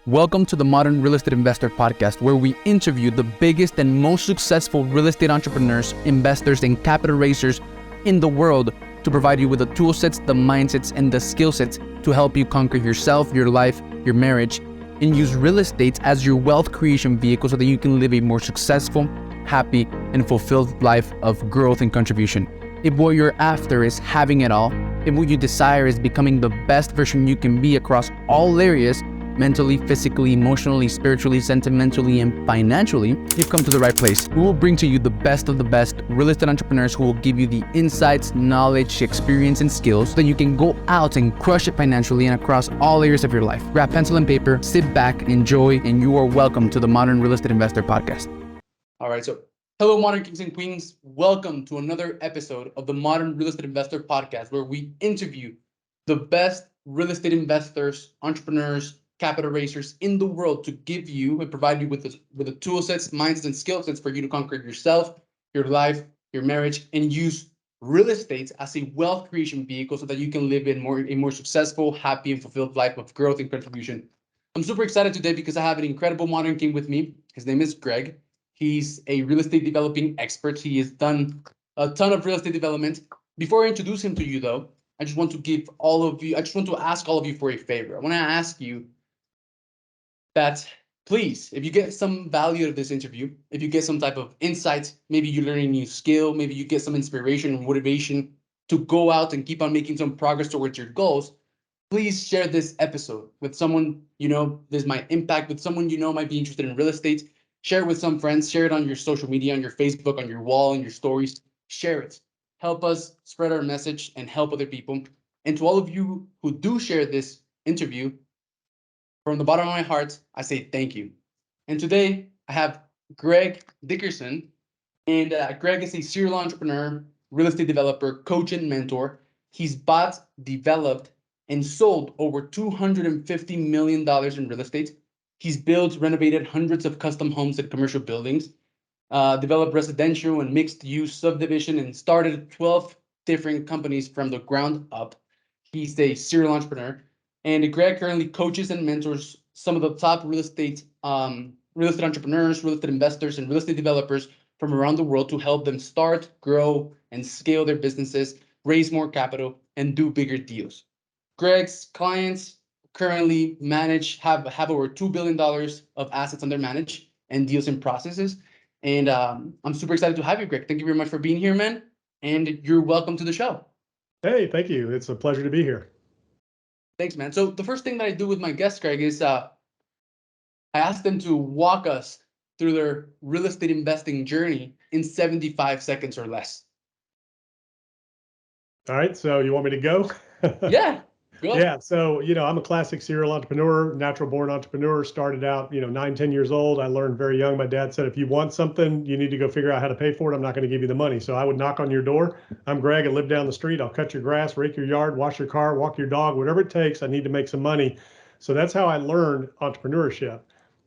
Welcome to the Modern Real Estate Investor Podcast, where we interview the biggest and most successful real estate entrepreneurs, investors, and capital raisers in the world to provide you with the tool sets, the mindsets, and the skill sets to help you conquer yourself, your life, your marriage, and use real estate as your wealth creation vehicle so that you can live a more successful, happy, and fulfilled life of growth and contribution. If what you're after is having it all, if what you desire is becoming the best version you can be across all areas, mentally, physically, emotionally, spiritually, sentimentally, and financially, you've come to the right place. We will bring to you the best of the best real estate entrepreneurs who will give you the insights, knowledge, experience, and skills so that you can go out and crush it financially and across all areas of your life. Grab pencil and paper, sit back, enjoy, and you are welcome to the Modern Real Estate Investor Podcast. All right, so hello, Modern Kings and Queens. Welcome to another episode of the Modern Real Estate Investor Podcast, where we interview the best real estate investors, entrepreneurs, capital raisers in the world to give you and provide you with the tool sets, mindsets, and skill sets for you to conquer yourself, your life, your marriage, and use real estate as a wealth creation vehicle so that you can live in a more successful, happy, and fulfilled life of growth and contribution. I'm super excited today because I have an incredible Modern King with me. His name is Greg. He's a real estate developing expert. He has done a ton of real estate development. Before I introduce him to you, though, I just want to ask all of you for a favor. I want to ask you that please, if you get some value out of this interview, if you get some type of insight, maybe you learn a new skill, maybe you get some inspiration and motivation to go out and keep on making some progress towards your goals, please share this episode with someone you know this might impact, with someone you know might be interested in real estate. Share it with some friends, share it on your social media, on your Facebook, on your wall, on your stories. Share it. Help us spread our message and help other people. And to all of you who do share this interview, from the bottom of my heart, I say thank you. And today I have Greg Dickerson, and Greg is a serial entrepreneur, real estate developer, coach, and mentor. He's bought, developed, and sold over $250 million in real estate. He's built, renovated hundreds of custom homes and commercial buildings, developed residential and mixed-use subdivision, and started 12 different companies from the ground up. He's a serial entrepreneur. And Greg currently coaches and mentors some of the top real estate entrepreneurs, real estate investors, and real estate developers from around the world to help them start, grow, and scale their businesses, raise more capital, and do bigger deals. Greg's clients currently have over $2 billion of assets under management and deals in processes. And I'm super excited to have you, Greg. Thank you very much for being here, man. And you're welcome to the show. Hey, thank you. It's a pleasure to be here. Thanks, man. So the first thing that I do with my guests, Greg, is I ask them to walk us through their real estate investing journey in 75 seconds or less. All right. So you want me to go? Yeah, go. Yeah. So, I'm a classic serial entrepreneur, natural born entrepreneur. Started out, 9, 10 years old. I learned very young. My dad said, if you want something, you need to go figure out how to pay for it. I'm not going to give you the money. So I would knock on your door. I'm Greg. I live down the street. I'll cut your grass, rake your yard, wash your car, walk your dog, whatever it takes. I need to make some money. So that's how I learned entrepreneurship.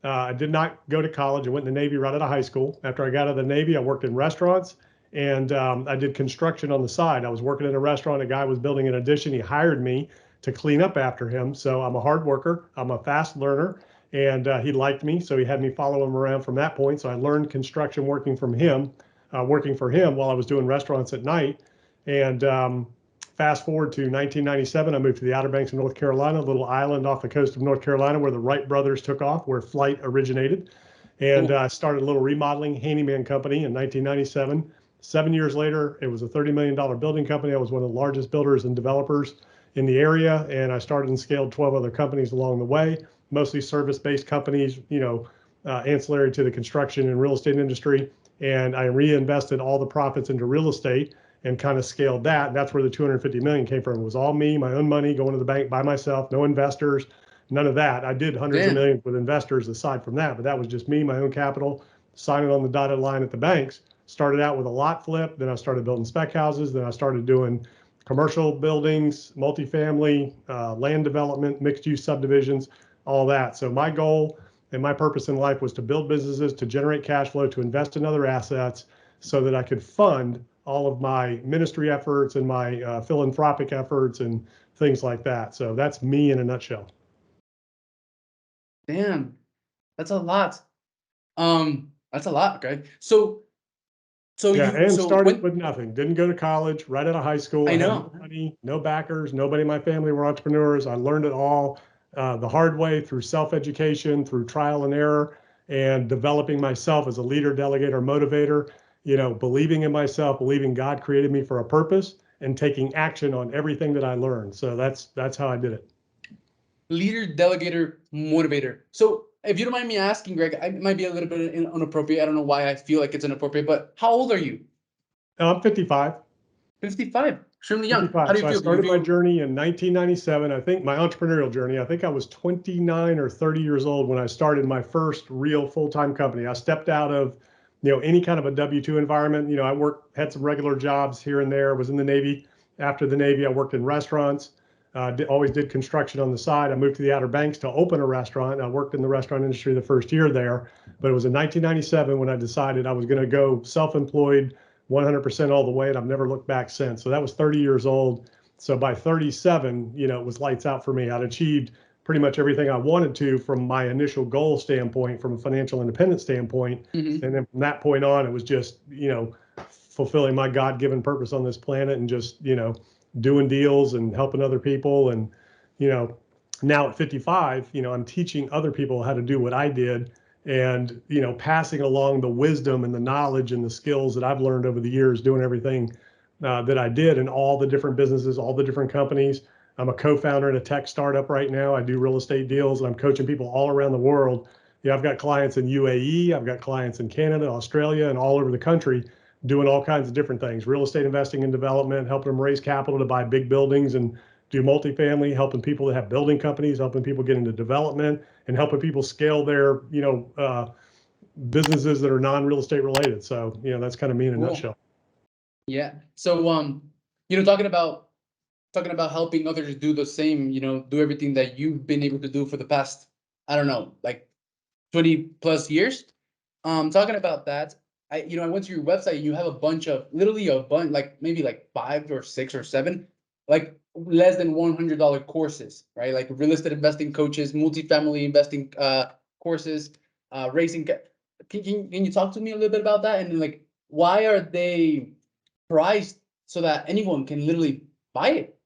I did not go to college. I went in the Navy right out of high school. After I got out of the Navy, I worked in restaurants. And I did construction on the side. I was working in a restaurant. A guy was building an addition. He hired me to clean up after him. So I'm a hard worker. I'm a fast learner. And he liked me. So he had me follow him around from that point. So I learned construction working for him while I was doing restaurants at night. And fast forward to 1997, I moved to the Outer Banks of North Carolina, a little island off the coast of North Carolina where the Wright brothers took off, where flight originated. And I started a little remodeling handyman company in 1997. 7 years later, it was a $30 million building company. I was one of the largest builders and developers in the area. And I started and scaled 12 other companies along the way, mostly service-based companies, ancillary to the construction and real estate industry. And I reinvested all the profits into real estate and kind of scaled that. And that's where the $250 million came from. It was all me, my own money, going to the bank by myself, no investors, none of that. I did hundreds of millions with investors aside from that, but that was just me, my own capital, signing on the dotted line at the banks. Started out with a lot flip, then I started building spec houses, then I started doing commercial buildings, multifamily, land development, mixed-use subdivisions, all that. So my goal and my purpose in life was to build businesses, to generate cash flow, to invest in other assets so that I could fund all of my ministry efforts and my philanthropic efforts and things like that. So that's me in a nutshell. Damn, that's a lot. That's a lot, Greg. So Yeah, you and so started when with nothing. Didn't go to college, right out of high school. I I had no know. money, no backers. Nobody in my family were entrepreneurs. I learned it all the hard way through self-education, through trial and error, and developing myself as a leader, delegator, motivator. Believing in myself, believing God created me for a purpose, and taking action on everything that I learned. So that's how I did it. Leader, delegator, motivator. So if you don't mind me asking, Greg, it might be a little bit inappropriate. I don't know why I feel like it's inappropriate, but how old are you? Now, I'm 55. 55. Extremely young. How 55. do you So I feel? Do you started my feel journey in 1997. I think my entrepreneurial journey, I think I was 29 or 30 years old when I started my first real full-time company. I stepped out of, any kind of a W-2 environment. I had some regular jobs here and there, was in the Navy. After the Navy, I worked in restaurants, always did construction on the side. I moved to the Outer Banks to open a restaurant. I worked in the restaurant industry the first year there, but it was in 1997 when I decided I was going to go self-employed 100% all the way, and I've never looked back since. So that was 30 years old. So by 37, it was lights out for me. I'd achieved pretty much everything I wanted to from my initial goal standpoint, from a financial independence standpoint. Mhm. And then from that point on, it was just, fulfilling my God-given purpose on this planet and just, doing deals and helping other people. And, you know, now at 55, I'm teaching other people how to do what I did and, passing along the wisdom and the knowledge and the skills that I've learned over the years doing everything that I did in all the different businesses, all the different companies. I'm a co-founder in a tech startup right now. I do real estate deals and I'm coaching people all around the world. I've got clients in UAE, I've got clients in Canada, Australia, and all over the country doing all kinds of different things, real estate investing and development, helping them raise capital to buy big buildings and do multifamily, helping people that have building companies, helping people get into development, and helping people scale their, businesses that are non-real estate related. So, that's kind of me in a Cool. nutshell. Yeah. So talking about helping others do the same, do everything that you've been able to do for the past, I don't know, like 20 plus years. Talking about that, I went to your website and you have a bunch of literally a bunch, like maybe like 5 or 6 or 7, like less than $100 courses, right? Like real estate investing coaches, multifamily investing courses, raising. Can you talk to me a little bit about that? And like, why are they priced so that anyone can literally buy it?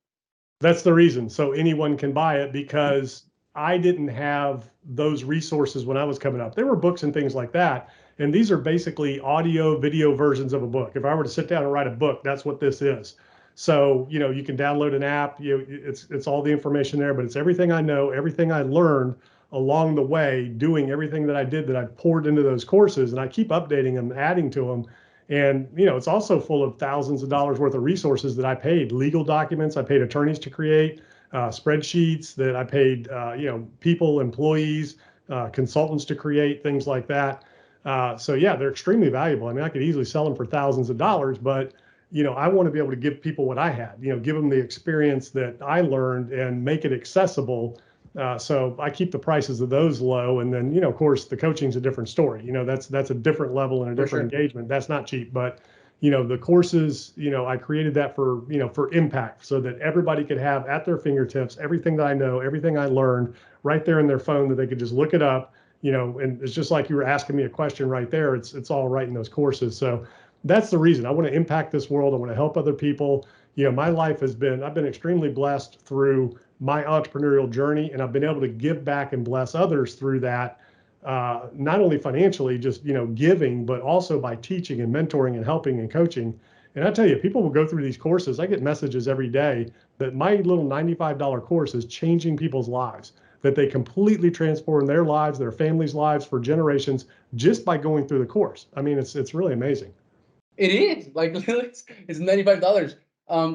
That's the reason. So anyone can buy it because I didn't have those resources when I was coming up. There were books and things like that. And these are basically audio, video versions of a book. If I were to sit down and write a book, that's what this is. So, you can download an app, it's all the information there, but it's everything I know, everything I learned along the way, doing everything that I did that I poured into those courses. And I keep updating them, adding to them. And, it's also full of thousands of dollars worth of resources that I paid, legal documents I paid attorneys to create, spreadsheets that I paid, people, employees, consultants to create, things like that. So yeah, they're extremely valuable. I mean, I could easily sell them for thousands of dollars, but, I want to be able to give people what I had, give them the experience that I learned and make it accessible. So I keep the prices of those low, and then of course the coaching's a different story. That's a different level and a For different sure. engagement. That's not cheap, but the courses, I created that for impact, so that everybody could have at their fingertips everything that I know, everything I learned, right there in their phone that they could just look it up. And it's just like you were asking me a question right there. It's all right in those courses. So that's the reason I want to impact this world. I want to help other people. My life I've been extremely blessed through my entrepreneurial journey, and I've been able to give back and bless others through that, not only financially, just giving, but also by teaching and mentoring and helping and coaching. And I tell you, people will go through these courses. I get messages every day that my little $95 course is changing people's lives, that they completely transform their lives, their families' lives for generations just by going through the course. I mean, it's really amazing. It is like literally, it's $95.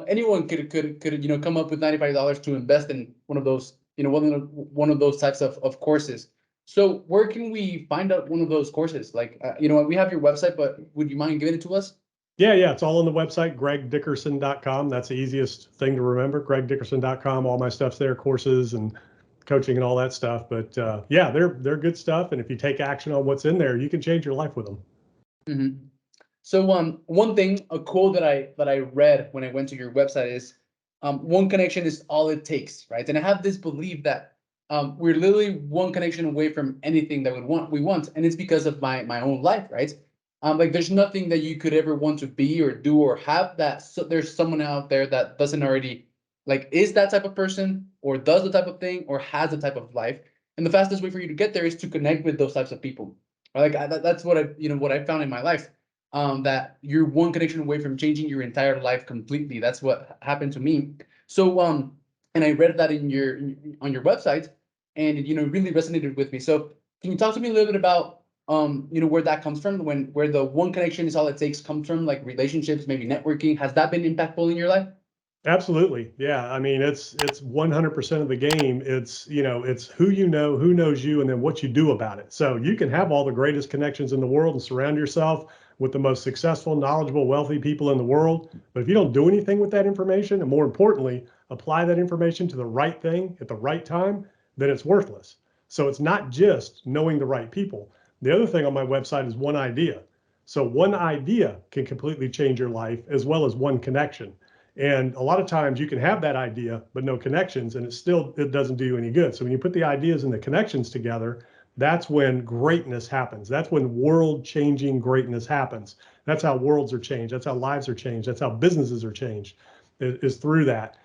Anyone could come up with $95 to invest in one of those, one of those types of courses. So where can we find out one of those courses? Like, we have your website, but would you mind giving it to us? Yeah, it's all on the website, gregdickerson.com. That's the easiest thing to remember, gregdickerson.com. All my stuff's there, courses and coaching and all that stuff. But yeah, they're good stuff. And if you take action on what's in there, you can change your life with them. Mm-hmm. So one thing, a quote that I read when I went to your website is, one connection is all it takes, right? And I have this belief that we're literally one connection away from anything that we want, and it's because of my own life, right? Like there's nothing that you could ever want to be or do or have that there's someone out there that doesn't already like is that type of person or does the type of thing or has the type of life. And the fastest way for you to get there is to connect with those types of people. Like that's what I found in my life. That you're one connection away from changing your entire life completely. That's what happened to me. So and I read that on your website, and it really resonated with me. So can you talk to me a little bit about where that comes from, where the one connection is all it takes comes from, like relationships, maybe networking? Has that been impactful in your life? Absolutely. Yeah. I mean, it's 100% of the game. It's, it's who you know, who knows you, and then what you do about it. So you can have all the greatest connections in the world and surround yourself with the most successful, knowledgeable, wealthy people in the world. But if you don't do anything with that information, and more importantly, apply that information to the right thing at the right time, then it's worthless. So it's not just knowing the right people. The other thing on my website is one idea. So one idea can completely change your life as well as one connection. And a lot of times you can have that idea, but no connections, and it doesn't do you any good. So when you put the ideas and the connections together, that's when greatness happens. That's when world-changing greatness happens. That's how worlds are changed. That's how lives are changed. That's how businesses are changed, is through that.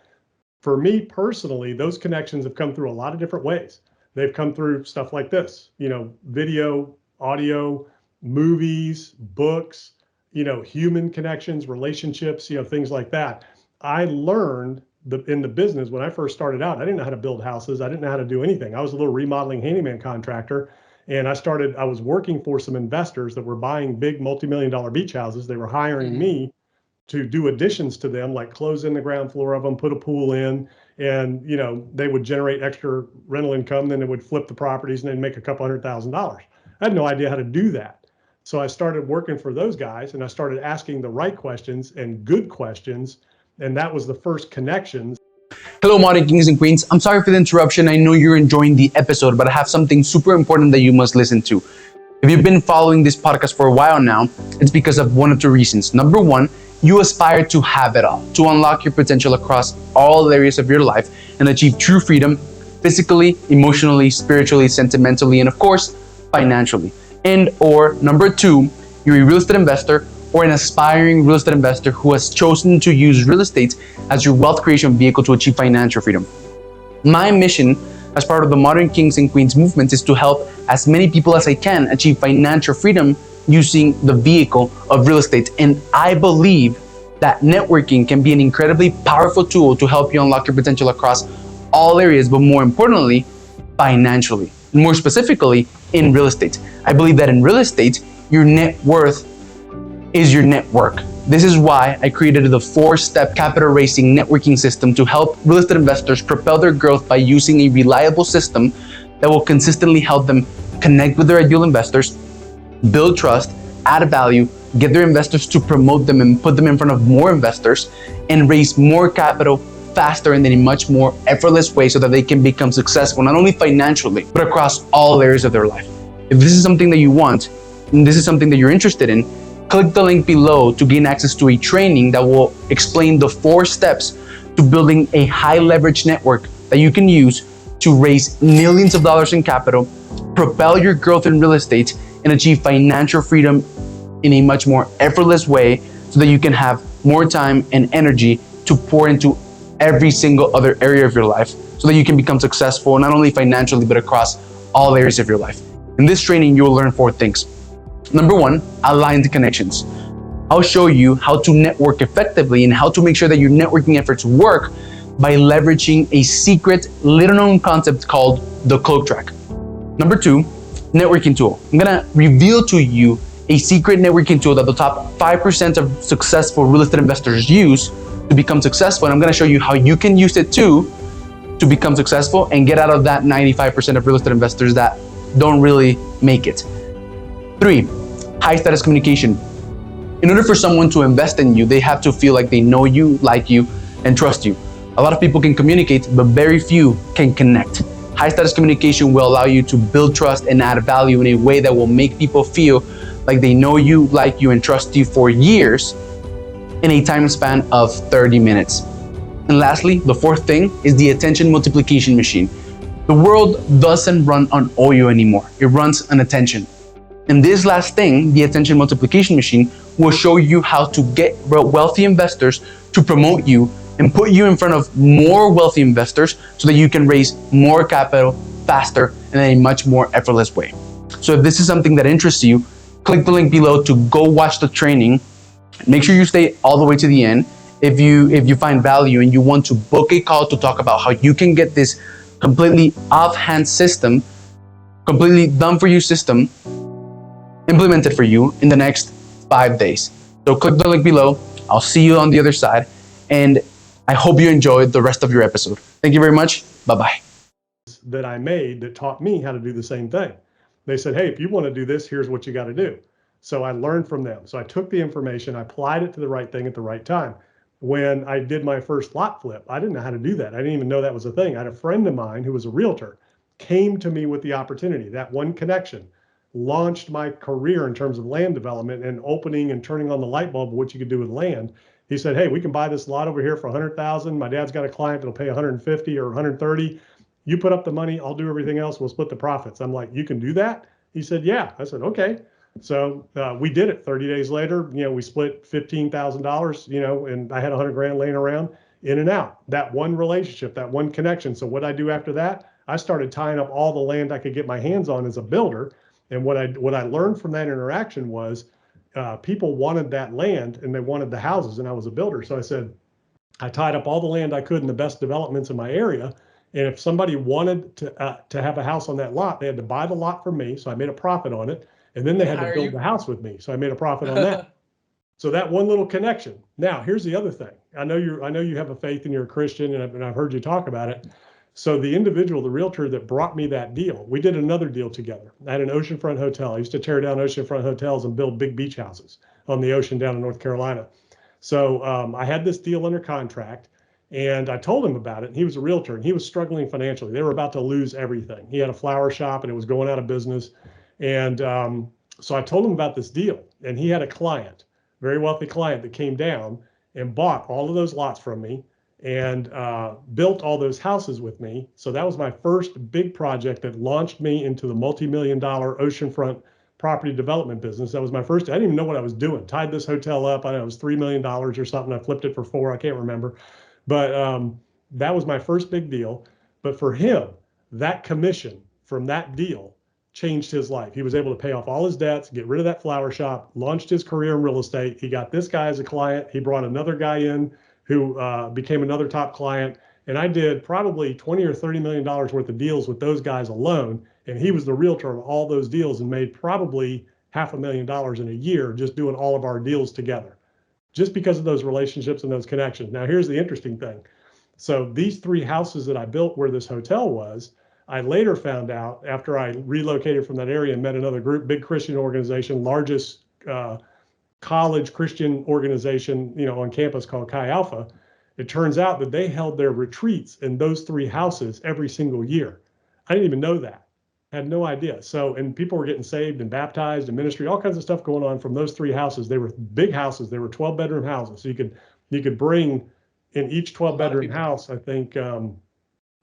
For me personally, those connections have come through a lot of different ways. They've come through stuff like this, video, audio, movies, books, human connections, relationships, things like that. I learned in the business when I first started out, I didn't know how to build houses. I didn't know how to do anything. I was a little remodeling handyman contractor. And I was working for some investors that were buying big multi-million-dollar beach houses. They were hiring me to do additions to them, like close in the ground floor of them, put a pool in, and they would generate extra rental income. Then they would flip the properties and they'd make a couple $100,000. I had no idea how to do that. So I started working for those guys, and I started asking the right questions and good questions. And that was the first connections. Hello, modern kings and queens. I'm sorry for the interruption. I know you're enjoying the episode, but I have something super important that you must listen to. If you've been following this podcast for a while now, it's because of one of two reasons. Number one, you aspire to have it all, to unlock your potential across all areas of your life and achieve true freedom physically, emotionally, spiritually, sentimentally, and of course, financially. And or number two, you're a real estate investor or an aspiring real estate investor who has chosen to use real estate as your wealth creation vehicle to achieve financial freedom. My mission as part of the Modern Kings and Queens movement is to help as many people as I can achieve financial freedom using the vehicle of real estate. And I believe that networking can be an incredibly powerful tool to help you unlock your potential across all areas, but more importantly, financially. More specifically, in real estate. I believe that in real estate, your net worth is your network. This is why I created the 4-step capital raising networking system to help real estate investors propel their growth by using a reliable system that will consistently help them connect with their ideal investors, build trust, add value, get their investors to promote them and put them in front of more investors, and raise more capital faster and in a much more effortless way so that they can become successful, not only financially, but across all areas of their life. If this is something that you want, and this is something that you're interested in, click the link below to gain access to a training that will explain the 4 steps to building a high leverage network that you can use to raise millions of dollars in capital, propel your growth in real estate, and achieve financial freedom in a much more effortless way so that you can have more time and energy to pour into every single other area of your life so that you can become successful, not only financially, but across all areas of your life. In this training, you will learn 4 things. Number 1, aligned connections. I'll show you how to network effectively and how to make sure that your networking efforts work by leveraging a secret, little known concept called the cloak track. Number 2, networking tool. I'm gonna reveal to you a secret networking tool that the top 5% of successful real estate investors use to become successful. And I'm gonna show you how you can use it too to become successful and get out of that 95% of real estate investors that don't really make it. 3, high status communication. In order for someone to invest in you, they have to feel like they know you, like you, and trust you. A lot of people can communicate, but very few can connect. High status communication will allow you to build trust and add value in a way that will make people feel like they know you, like you, and trust you for years in a time span of 30 minutes. And lastly, the 4th thing is the attention multiplication machine. The world doesn't run on oil anymore. It runs on attention. And this last thing, the attention multiplication machine, will show you how to get wealthy investors to promote you and put you in front of more wealthy investors so that you can raise more capital faster and in a much more effortless way. So if this is something that interests you, click the link below to go watch the training. Make sure you stay all the way to the end. If you find value and you want to book a call to talk about how you can get this completely offhand system, completely done for you system, implemented for you in the next 5 days. So click the link below. I'll see you on the other side. And I hope you enjoyed the rest of your episode. Thank you very much. Bye-bye. That I made that taught me how to do the same thing. They said, hey, if you want to do this, here's what you got to do. So I learned from them. So I took the information, I applied it to the right thing at the right time. When I did my first lot flip, I didn't know how to do that. I didn't even know that was a thing. I had a friend of mine who was a realtor, came to me with the opportunity. That one connection launched my career in terms of land development and opening and turning on the light bulb of what you could do with land. He said, hey, we can buy this lot over here for 100,000. My dad's got a client that'll pay 150 or 130. You put up the money, I'll do everything else. We'll split the profits. I'm like, you can do that? He said, yeah. I said, okay. So we did it. 30 days later, we split $15,000, and I had 100 grand laying around in and out. That one relationship, that one connection. So what I do after that, I started tying up all the land I could get my hands on as a builder. And what I learned from that interaction was people wanted that land and they wanted the houses, and I was a builder. So I said, I tied up all the land I could in the best developments in my area. And if somebody wanted to have a house on that lot, they had to buy the lot from me. So I made a profit on it. And then they had to build the house with me. So I made a profit on that. So that one little connection. Now, here's the other thing. I know you have a faith and you're a Christian, and I've heard you talk about it. So the individual, the realtor that brought me that deal, we did another deal together. I had an oceanfront hotel. I used to tear down oceanfront hotels and build big beach houses on the ocean down in North Carolina. So I had this deal under contract, and I told him about it. He was a realtor, and he was struggling financially. They were about to lose everything. He had a flower shop, and it was going out of business. And so I told him about this deal, and he had a client, very wealthy client, that came down and bought all of those lots from me and built all those houses with me. So that was my first big project that launched me into the multi-million-dollar oceanfront property development business. That was my first. I didn't even know what I was doing. Tied this hotel up. I know it was $3 million or something. I flipped it for 4. I can't remember. But that was my first big deal. But for him, that commission from that deal changed his life. He was able to pay off all his debts, get rid of that flower shop, launched his career in real estate. He got this guy as a client. He brought another guy in who became another top client. And I did probably 20 or $30 million worth of deals with those guys alone. And he was the realtor of all those deals and made probably $500,000 in a year just doing all of our deals together, just because of those relationships and those connections. Now, here's the interesting thing. So these 3 houses that I built where this hotel was, I later found out after I relocated from that area and met another group, big Christian organization, largest college Christian organization, on campus called Chi Alpha. It turns out that they held their retreats in those 3 houses every single year. I didn't even know that. I had no idea. So, and people were getting saved and baptized and ministry, all kinds of stuff going on from those 3 houses. They were big houses. They were 12-bedroom houses. So you could bring in each 12-bedroom house, I think,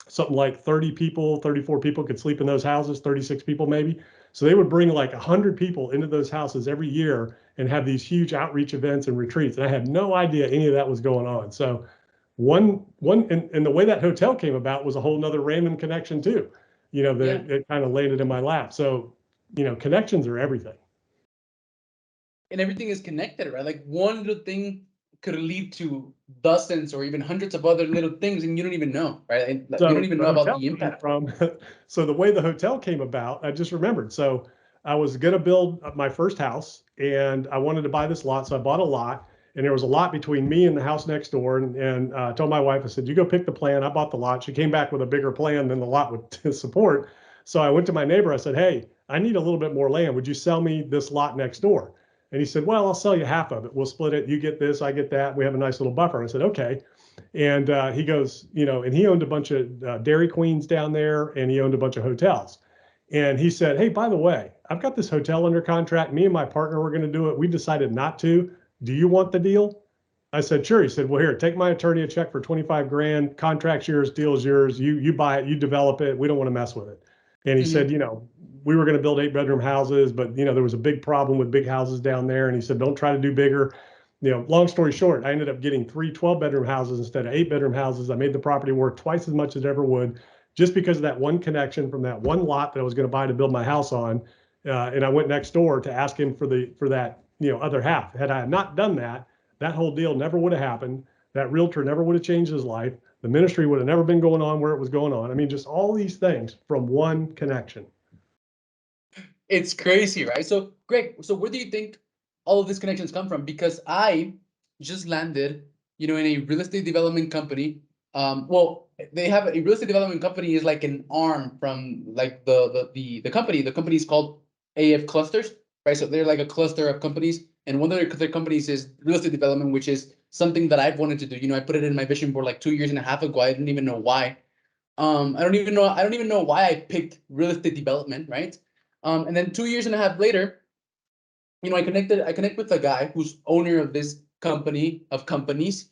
something like 30 people, 34 people could sleep in those houses, 36 people maybe. So they would bring like 100 people into those houses every year and have these huge outreach events and retreats. And I had no idea any of that was going on. So and the way that hotel came about was a whole nother random connection too, it kind of landed in my lap. So, connections are everything. And everything is connected, right? Like one little thing could lead to dozens or even hundreds of other little things, and you don't even know, right? And So you don't even know about the impact. So the way the hotel came about, I just remembered. So I was going to build my first house, and I wanted to buy this lot. So I bought a lot, and there was a lot between me and the house next door. And I told my wife, I said, you go pick the plan. I bought the lot. She came back with a bigger plan than the lot would support. So I went to my neighbor. I said, hey, I need a little bit more land. Would you sell me this lot next door? And he said, well, I'll sell you half of it. We'll split it. You get this, I get that. We have a nice little buffer. And I said, okay. And he goes, and he owned a bunch of Dairy Queens down there, and he owned a bunch of hotels. And he said, hey, by the way, I've got this hotel under contract. Me and my partner were going to do it. We decided not to. Do you want the deal? I said, sure. He said, well, here, take my attorney a check for 25 grand, contract's yours, deal's yours. You buy it, you develop it. We don't want to mess with it. And he said, Hmm. you know, we were going to build 8-bedroom houses, but you know, there was a big problem with big houses down there. And he said, don't try to do bigger. You know, long story short, I ended up getting 3 12-bedroom houses instead of 8-bedroom houses. I made the property work twice as much as it ever would, just because of that one connection from that one lot that I was going to buy to build my house on. And I went next door to ask him for that, you know, other half. Had I not done that, that whole deal never would have happened. That realtor never would have changed his life. The ministry would have never been going on where it was going on. I mean, just all these things from one connection. It's crazy, right? So, Greg, so where do you think all of these connections come from? Because I just landed, in a real estate development company. Well, they have a real estate development company is like an arm from like the company. The company is called AF Clusters, right? So they're like a cluster of companies, and one of their companies is real estate development, which is something that I've wanted to do. I put it in my vision board like 2 years and a half ago. I didn't even know why. I don't even know why I picked real estate development, right? And then 2 years and a half later, I connect with a guy who's owner of this company of companies.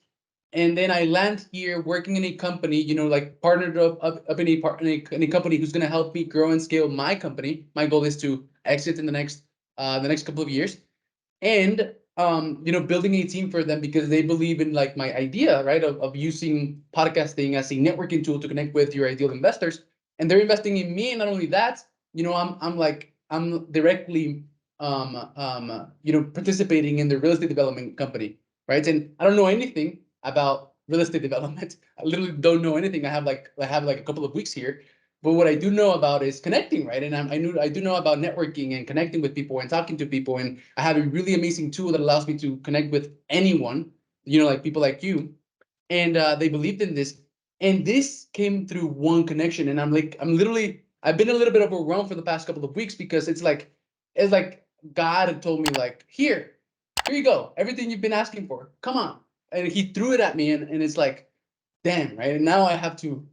And then I land here working in a company, like partnered up in a company who's going to help me grow and scale my company. My goal is to exit in the next couple of years. And building a team for them because they believe in like my idea, right, of using podcasting as a networking tool to connect with your ideal investors. And they're investing in me. And not only that, I'm directly participating in the real estate development company, right? And I don't know anything about real estate development. I literally don't know anything. I have like a couple of weeks here, but what I do know about is connecting, right? And I do know about networking and connecting with people and talking to people. And I have a really amazing tool that allows me to connect with anyone, like people like you. And they believed in this. And this came through one connection. And I've been a little bit overwhelmed for the past couple of weeks because it's like God had told me like, here you go. Everything you've been asking for, come on. And he threw it at me and it's like, damn, right? And now I have to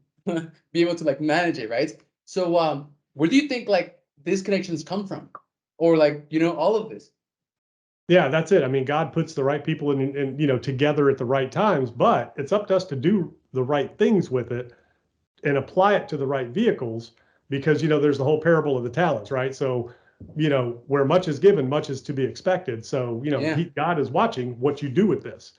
be able to like manage it, right? So where do you think like these connections come from? Or like, all of this? Yeah, that's it. I mean, God puts the right people in, you know, together at the right times, but it's up to us to do the right things with it and apply it to the right vehicles because, you know, there's the whole parable of the talents, right? So, you know, where much is given, much is to be expected. So, you know, Yeah. God is watching what you do with this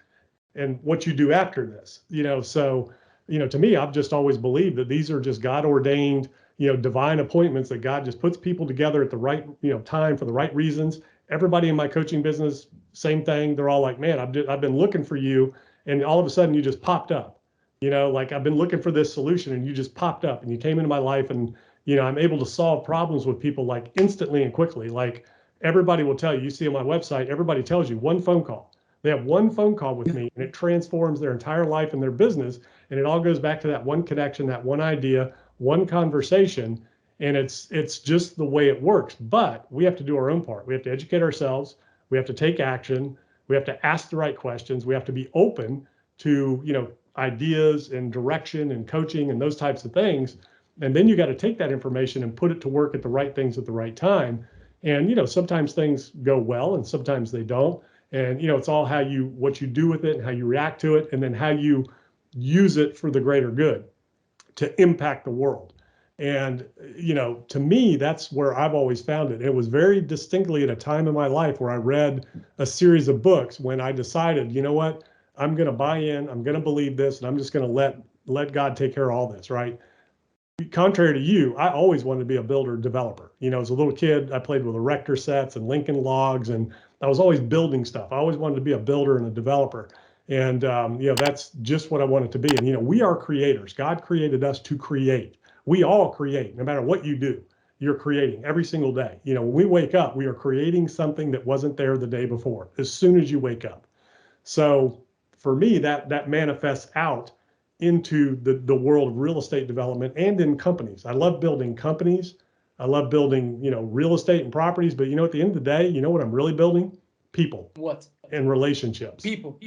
and what you do after this, you know. So, you know, to me, I've just always believed that these are just God ordained, you know, divine appointments that God just puts people together at the right, you know, time for the right reasons. Everybody in my coaching business, same thing. They're all like, man, I've been looking for you. And all of a sudden you just popped up, you know, like I've been looking for this solution and you just popped up and you came into my life and, you know, I'm able to solve problems with people like instantly and quickly. Like everybody will tell you, you see on my website, everybody tells you one phone call. They have one phone call with me and it transforms their entire life and their business. And it all goes back to that one connection, that one idea, one conversation. And it's just the way it works. But we have to do our own part. We have to educate ourselves. We have to take action. We have to ask the right questions. We have to be open to, you know, ideas and direction and coaching and those types of things. And then you got to take that information and put it to work at the right things at the right time. And, you know, sometimes things go well and sometimes they don't. And, you know, it's all what you do with it and how you react to it, and then how you use it for the greater good to impact the world. And, you know, to me, that's where I've always found it. It was very distinctly at a time in my life where I read a series of books when I decided, you know what, I'm going to buy in, I'm going to believe this, and I'm just going to let God take care of all this, right? Contrary to you, I always wanted to be a builder developer. You know, as a little kid, I played with erector sets and Lincoln logs, and I was always building stuff. I always wanted to be a builder and a developer. And, you know, that's just what I wanted to be. And, you know, we are creators. God created us to create. We all create, no matter what you do, you're creating every single day. You know, when we wake up, we are creating something that wasn't there the day before, as soon as you wake up. So for me, that manifests out into the world of real estate development and in companies. I love building companies. I love building, you know, real estate and properties. But you know, at the end of the day, you know what I'm really building? People What? and relationships. People.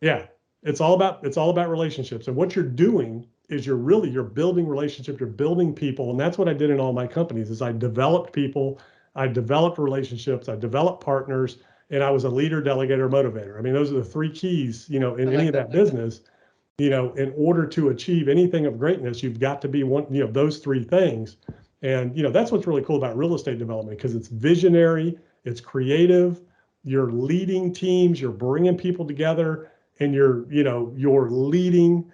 Yeah, it's all about relationships. And what you're doing is you're building relationships, you're building people, and that's what I did in all my companies. Is I developed people, I developed relationships, I developed partners, and I was a leader, delegator, motivator. I mean, those are the three keys, in I any like of that. that business. In order to achieve anything of greatness, you've got to be one, those three things. And, that's what's really cool about real estate development, because it's visionary, it's creative, you're leading teams, you're bringing people together, and you're leading,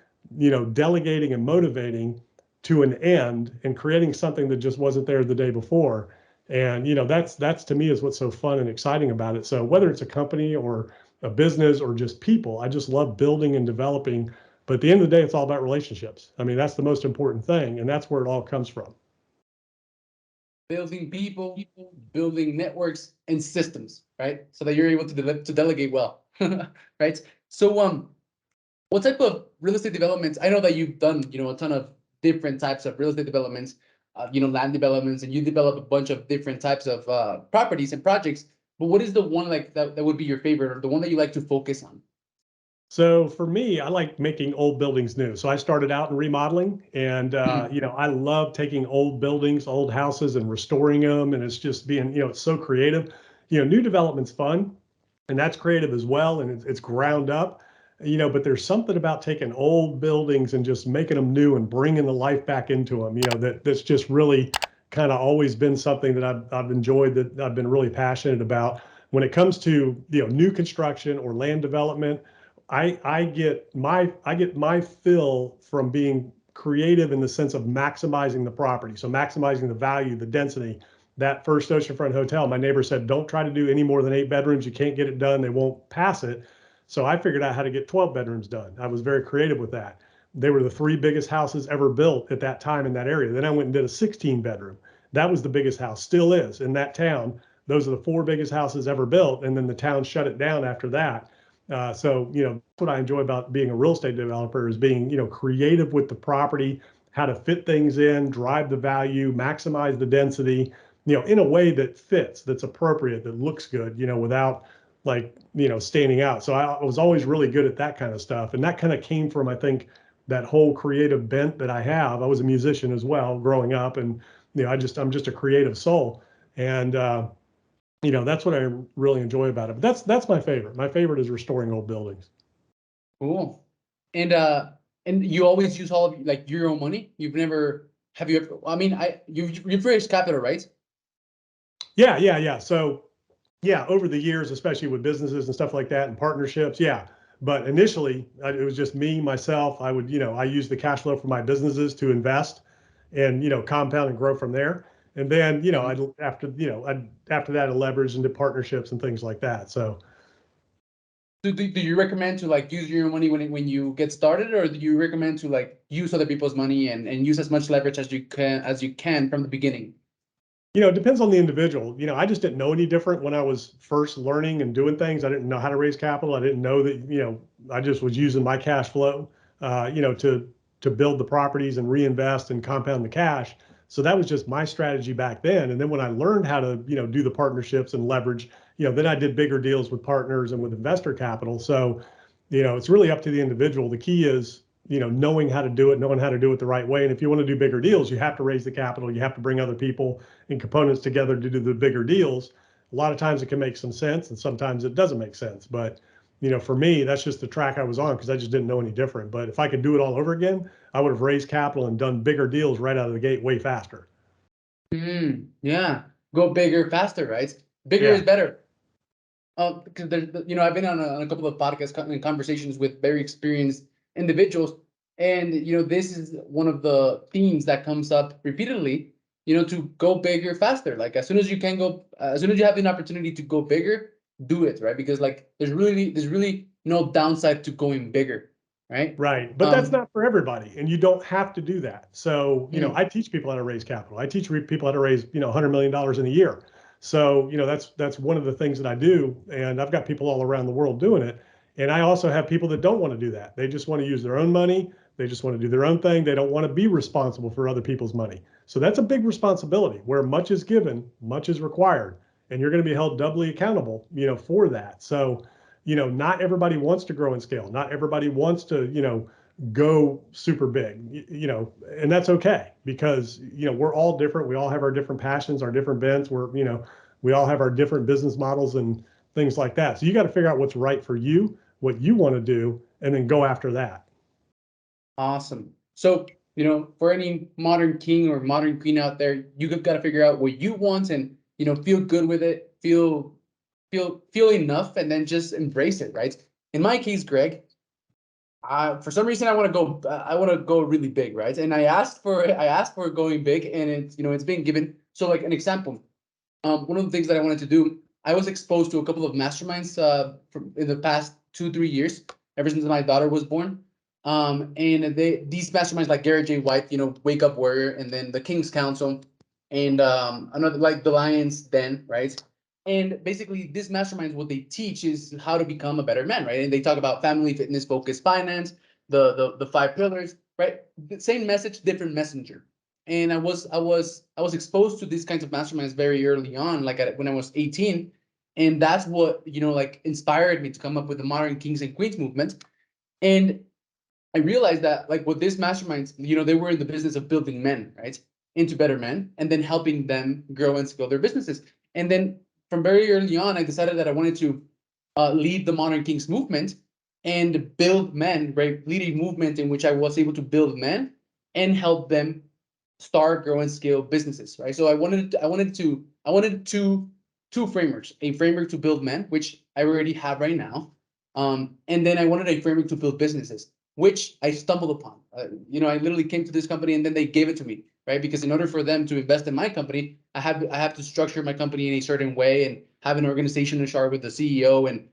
delegating and motivating to an end and creating something that just wasn't there the day before. And, that's to me is what's so fun and exciting about it. So whether it's a company or a business or just people, I just love building and developing. But at the end of the day, it's all about relationships. I mean, that's the most important thing, and that's where it all comes from. Building people, building networks and systems, right? So that you're able to delegate well, right? So, what type of real estate developments? I know that you've done, a ton of different types of real estate developments, land developments, and you develop a bunch of different types of properties and projects. But what is the one like that would be your favorite, or the one that you like to focus on? So for me, I like making old buildings new. So I started out in remodeling, and I love taking old buildings, old houses, and restoring them. And it's just being, it's so creative. New development's fun, and that's creative as well, and it's ground up. But there's something about taking old buildings and just making them new and bringing the life back into them. That's just really kind of always been something that I've enjoyed, that I've been really passionate about. When it comes to new construction or land development, I get my fill from being creative in the sense of maximizing the property. So maximizing the value, the density. That first oceanfront hotel, my neighbor said, don't try to do any more than 8 bedrooms. You can't get it done. They won't pass it. So I figured out how to get 12 bedrooms done. I was very creative with that. They were the three biggest houses ever built at that time in that area. Then I went and did a 16 bedroom. That was the biggest house, still is in that town. Those are the four biggest houses ever built. And then the town shut it down after that. So, that's what I enjoy about being a real estate developer, is being, creative with the property, how to fit things in, drive the value, maximize the density, in a way that fits, that's appropriate, that looks good, without like, standing out. So I was always really good at that kind of stuff. And that kind of came from, I think, that whole creative bent that I have. I was a musician as well growing up, and, I'm just a creative soul. And, that's what I really enjoy about it. But that's my favorite. My favorite is restoring old buildings. Cool. And you always use all of like your own money. Have you ever? I mean, you've raised capital, right? Yeah. So yeah, over the years, especially with businesses and stuff like that and partnerships, yeah. But initially, it was just me, myself. I use the cash flow from my businesses to invest and, compound and grow from there. And then, after that, I leverage into partnerships and things like that. So Do you recommend to like use your money when you get started, or do you recommend to like use other people's money and use as much leverage as you can from the beginning? it depends on the individual. I just didn't know any different when I was first learning and doing things. I didn't know how to raise capital. I didn't know that, I just was using my cash flow, to build the properties and reinvest and compound the cash. So that was just my strategy back then. And then when I learned how to, do the partnerships and leverage, then I did bigger deals with partners and with investor capital. So, it's really up to the individual. The key is, knowing how to do it, knowing how to do it the right way. And if you want to do bigger deals, you have to raise the capital. You have to bring other people and components together to do the bigger deals. A lot of times it can make some sense, and sometimes it doesn't make sense. But, for me, that's just the track I was on, because I just didn't know any different. But if I could do it all over again, I would have raised capital and done bigger deals right out of the gate way faster. Yeah, go bigger, faster, right? Bigger is Yeah. better. Because there's, I've been on a couple of podcasts and conversations with very experienced individuals, and this is one of the themes that comes up repeatedly. To go bigger, faster. Like as soon as you can go, as soon as you have an opportunity to go bigger, do it, right? Because like there's really no downside to going bigger, right? Right. But that's not for everybody. And you don't have to do that. So, Mm, I teach people how to raise capital. I teach people how to raise, $100 million in a year. So, that's one of the things that I do. And I've got people all around the world doing it. And I also have people that don't want to do that. They just want to use their own money. They just want to do their own thing. They don't want to be responsible for other people's money. So that's a big responsibility. Where much is given, much is required. And you're going to be held doubly accountable, for that. So, not everybody wants to grow and scale. Not everybody wants to, go super big, and that's okay, because, we're all different. We all have our different passions, our different bents. We all have our different business models and, things like that. So you got to figure out what's right for you, what you want to do, and then go after that. Awesome. So, for any modern king or modern queen out there, you've got to figure out what you want and, feel good with it, feel enough, and then just embrace it, right? In my case, Greg, for some reason I want to go really big, right? And I asked for going big, and it's being given. So, like an example, one of the things that I wanted to do, I was exposed to a couple of masterminds in the past 2-3 years, ever since my daughter was born. And these masterminds like Gary J. White, Wake Up Warrior, and then the King's Council, and another like the Lion's Den, right? And basically, this masterminds, what they teach is how to become a better man, right? And they talk about family, fitness, focus, finance, the 5 pillars, right? The same message, different messenger. And I was exposed to these kinds of masterminds very early on, like when I was 18, and that's what like inspired me to come up with the Modern Kings and Queens movement. And I realized that like with these masterminds, they were in the business of building men, right, into better men, and then helping them grow and scale their businesses. And then from very early on, I decided that I wanted to lead the Modern Kings movement and build men, right? Lead a movement in which I was able to build men and help them start, grow, and scale businesses, right? So I wanted two frameworks: a framework to build men, which I already have right now, and then I wanted a framework to build businesses, which I stumbled upon. I literally came to this company and then they gave it to me, right? Because in order for them to invest in my company, I have to structure my company in a certain way and have an organization in charge with the CEO and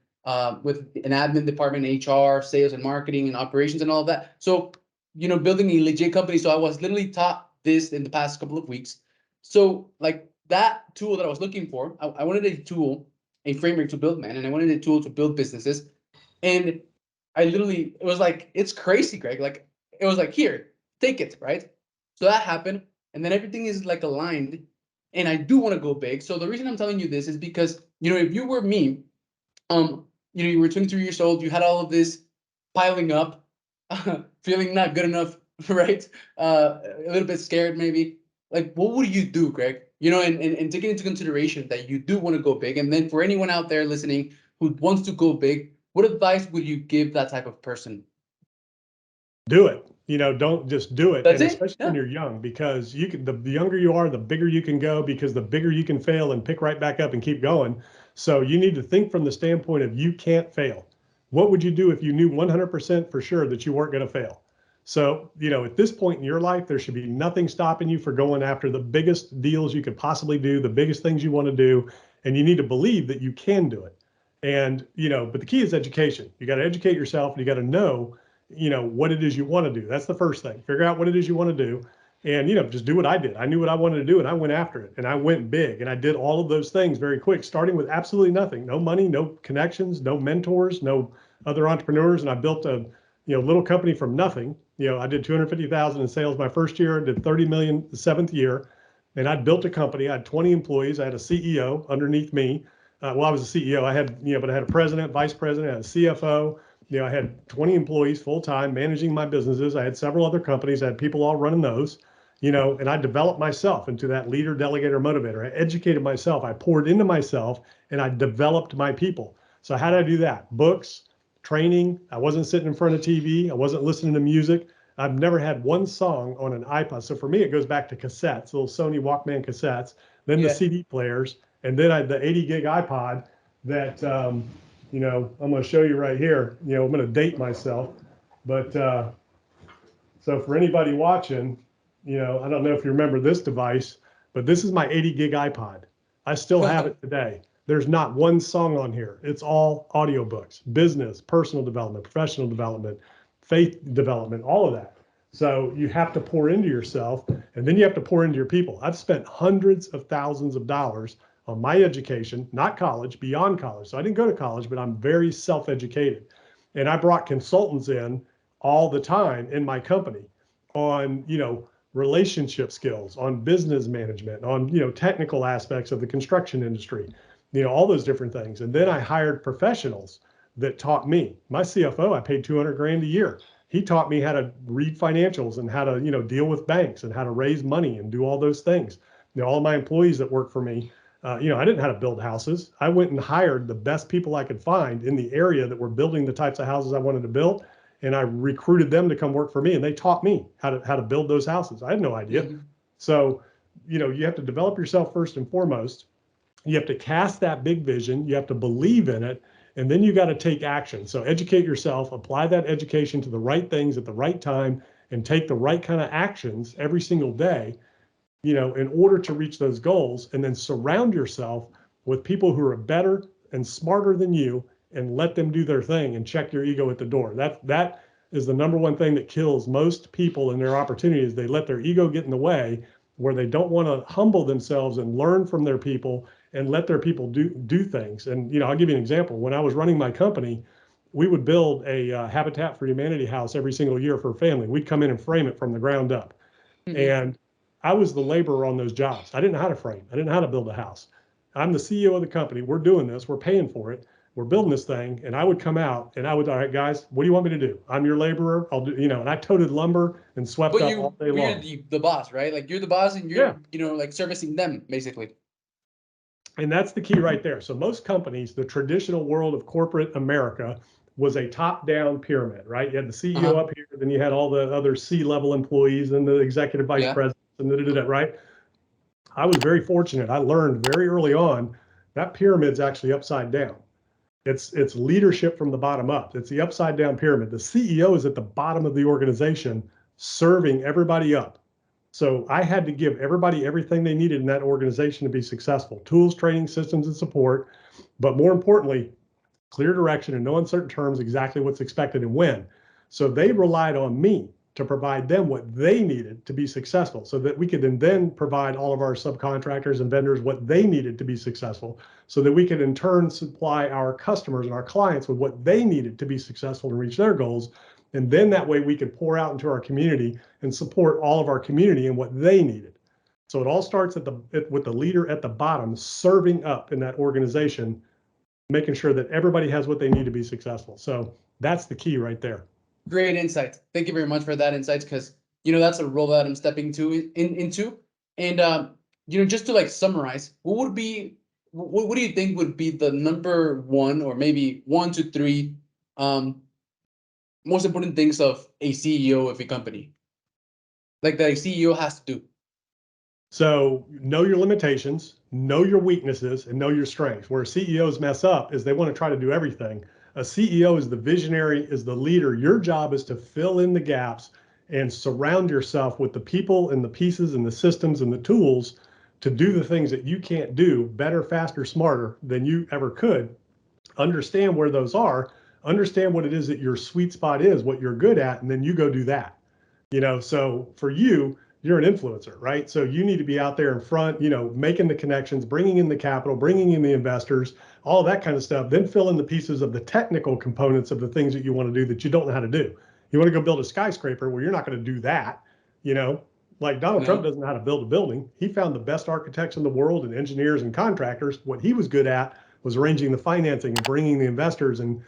with an admin department, HR, sales and marketing and operations and all of that. So, building a legit company. So I was literally taught this in the past couple of weeks. So like that tool that I was looking for, I wanted a framework to build men, and I wanted a tool to build businesses. And it was like, it's crazy, Greg. Like, it was like, here, take it, right? So that happened. And then everything is like aligned. And I do want to go big. So the reason I'm telling you this is because, if you were me, you were 23 years old, you had all of this piling up, feeling not good enough, right? A little bit scared, maybe. Like, what would you do, Greg? And taking into consideration that you do want to go big. And then for anyone out there listening who wants to go big, what advice would you give that type of person? Do it. Don't just do it. That's And it. especially when Yeah. you're young, because the younger you are, the bigger you can go, because the bigger you can fail and pick right back up and keep going. So you need to think from the standpoint of you can't fail. What would you do if you knew 100% for sure that you weren't going to fail? So, at this point in your life, there should be nothing stopping you for going after the biggest deals you could possibly do, the biggest things you want to do. And you need to believe that you can do it. And, but the key is education. You got to educate yourself, and you got to know what it is you want to do. That's the first thing. Figure out what it is you want to do, and just do what I did. I knew what I wanted to do, and I went after it, and I went big, and I did all of those things very quick, starting with absolutely nothing. No money, no connections, no mentors, no other entrepreneurs. And I built a little company from nothing. I did 250,000 in sales my first year, did 30 million the seventh year. And I built a company. I had 20 employees. I had a CEO underneath me. Well, I was a CEO. I had, but I had a president, vice president, I had a CFO. I had 20 employees full time managing my businesses. I had several other companies. I had people all running those, and I developed myself into that leader, delegator, motivator. I educated myself. I poured into myself, and I developed my people. So how did I do that? Books, training. I wasn't sitting in front of TV. I wasn't listening to music. I've never had one song on an iPod. So for me, it goes back to cassettes, little Sony Walkman cassettes, then the CD players, and then I had the 80 gig iPod that, I'm going to show you right here. I'm going to date myself. But so for anybody watching, I don't know if you remember this device, but this is my 80 gig iPod. I still have it today. There's not one song on here. It's all audiobooks, business, personal development, professional development, faith development, all of that. So you have to pour into yourself, and then you have to pour into your people. I've spent hundreds of thousands of dollars on my education, not college, beyond college. So I didn't go to college, but I'm very self-educated. And I brought consultants in all the time in my company on, relationship skills, on business management, on, technical aspects of the construction industry, all those different things. And then I hired professionals that taught me. My CFO, I paid 200 grand a year. He taught me how to read financials and how to, deal with banks and how to raise money and do all those things. All of my employees that work for me, I didn't know how to build houses. I went and hired the best people I could find in the area that were building the types of houses I wanted to build. And I recruited them to come work for me, and they taught me how to build those houses. I had no idea. Mm-hmm. So, you have to develop yourself first and foremost. You have to cast that big vision. You have to believe in it. And then you got to take action. So educate yourself, apply that education to the right things at the right time, and take the right kind of actions every single day, in order to reach those goals. And then surround yourself with people who are better and smarter than you, and let them do their thing and check your ego at the door. That is the number one thing that kills most people in their opportunities. They let their ego get in the way, where they don't want to humble themselves and learn from their people and let their people do things. And I'll give you an example. When I was running my company, we would build a Habitat for Humanity house every single year for a family. We'd come in and frame it from the ground up. Mm-hmm. And I was the laborer on those jobs. I didn't know how to frame. I didn't know how to build a house. I'm the CEO of the company. We're doing this. We're paying for it. We're building this thing. And I would come out and I would, all right, guys, what do you want me to do? I'm your laborer. I'll do, and I toted lumber and swept But up all day you're long. the boss, right? Like you're the boss, and Yeah. you're like servicing them basically. And that's the key right there. So most companies, the traditional world of corporate America was a top-down pyramid, right? You had the CEO Uh-huh. up here, then you had all the other C-level employees and the executive vice Yeah. presidents and right? I was very fortunate. I learned very early on that pyramid's actually upside down. It's leadership from the bottom up. It's the upside down pyramid. The CEO is at the bottom of the organization, serving everybody up. So I had to give everybody everything they needed in that organization to be successful: tools, training, systems, and support. But more importantly, clear direction and no uncertain terms, exactly what's expected and when. So they relied on me to provide them what they needed to be successful, so that we could then provide all of our subcontractors and vendors what they needed to be successful, so that we could in turn supply our customers and our clients with what they needed to be successful and reach their goals. And then that way we could pour out into our community and support all of our community and what they needed. So it all starts with the leader at the bottom, serving up in that organization, making sure that everybody has what they need to be successful. So that's the key right there. Great insight. Thank you very much for that insight, because that's a role that I'm stepping into. And just to like summarize, what do you think would be the number one, or maybe 1 to 3 um most important things of a CEO of a company, like that a CEO has to do? So know your limitations, know your weaknesses, and know your strengths. Where CEOs mess up is they want to try to do everything. A CEO is the visionary, is the leader. Your job is to fill in the gaps and surround yourself with the people and the pieces and the systems and the tools to do the things that you can't do better, faster, smarter than you ever could. Understand where those are, understand what it is that your sweet spot is, what you're good at, and then you go do that. So for you, you're an influencer, right? So you need to be out there in front, making the connections, bringing in the capital, bringing in the investors, all that kind of stuff. Then fill in the pieces of the technical components of the things that you want to do that you don't know how to do. You want to go build a skyscraper? Well, you're not going to do that. you know like Donald Trump doesn't know how to build a building. He found the best architects in the world and engineers and contractors. What he was good at was arranging the financing and bringing the investors and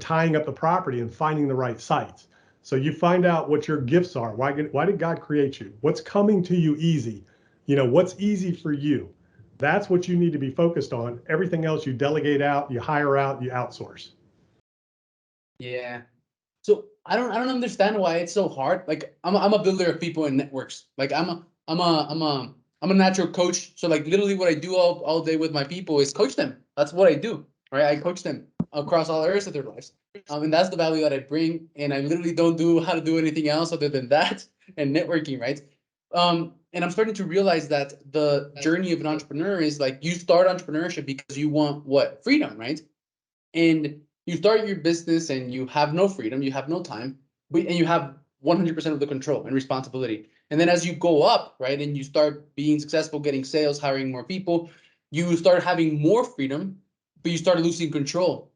tying up the property and finding the right sites. So you find out what your gifts are. Why did God create you? What's coming to you easy? What's easy for you? That's what you need to be focused on. Everything else you delegate out, you hire out, you outsource. Yeah. So I don't understand why it's so hard. Like I'm a builder of people and networks. Like I'm a natural coach. So like literally what I do all day with my people is coach them. That's what I do. Right? I coach them across all areas of their lives. And that's the value that I bring. And I literally don't do how to do anything else other than that and networking, right? And I'm starting to realize that the journey of an entrepreneur is like you start entrepreneurship because you want what? Freedom, right? And you start your business and you have no freedom, you have no time, and you have 100% of the control and responsibility. And then as you go up, right, and you start being successful, getting sales, hiring more people, you start having more freedom, but you start losing control.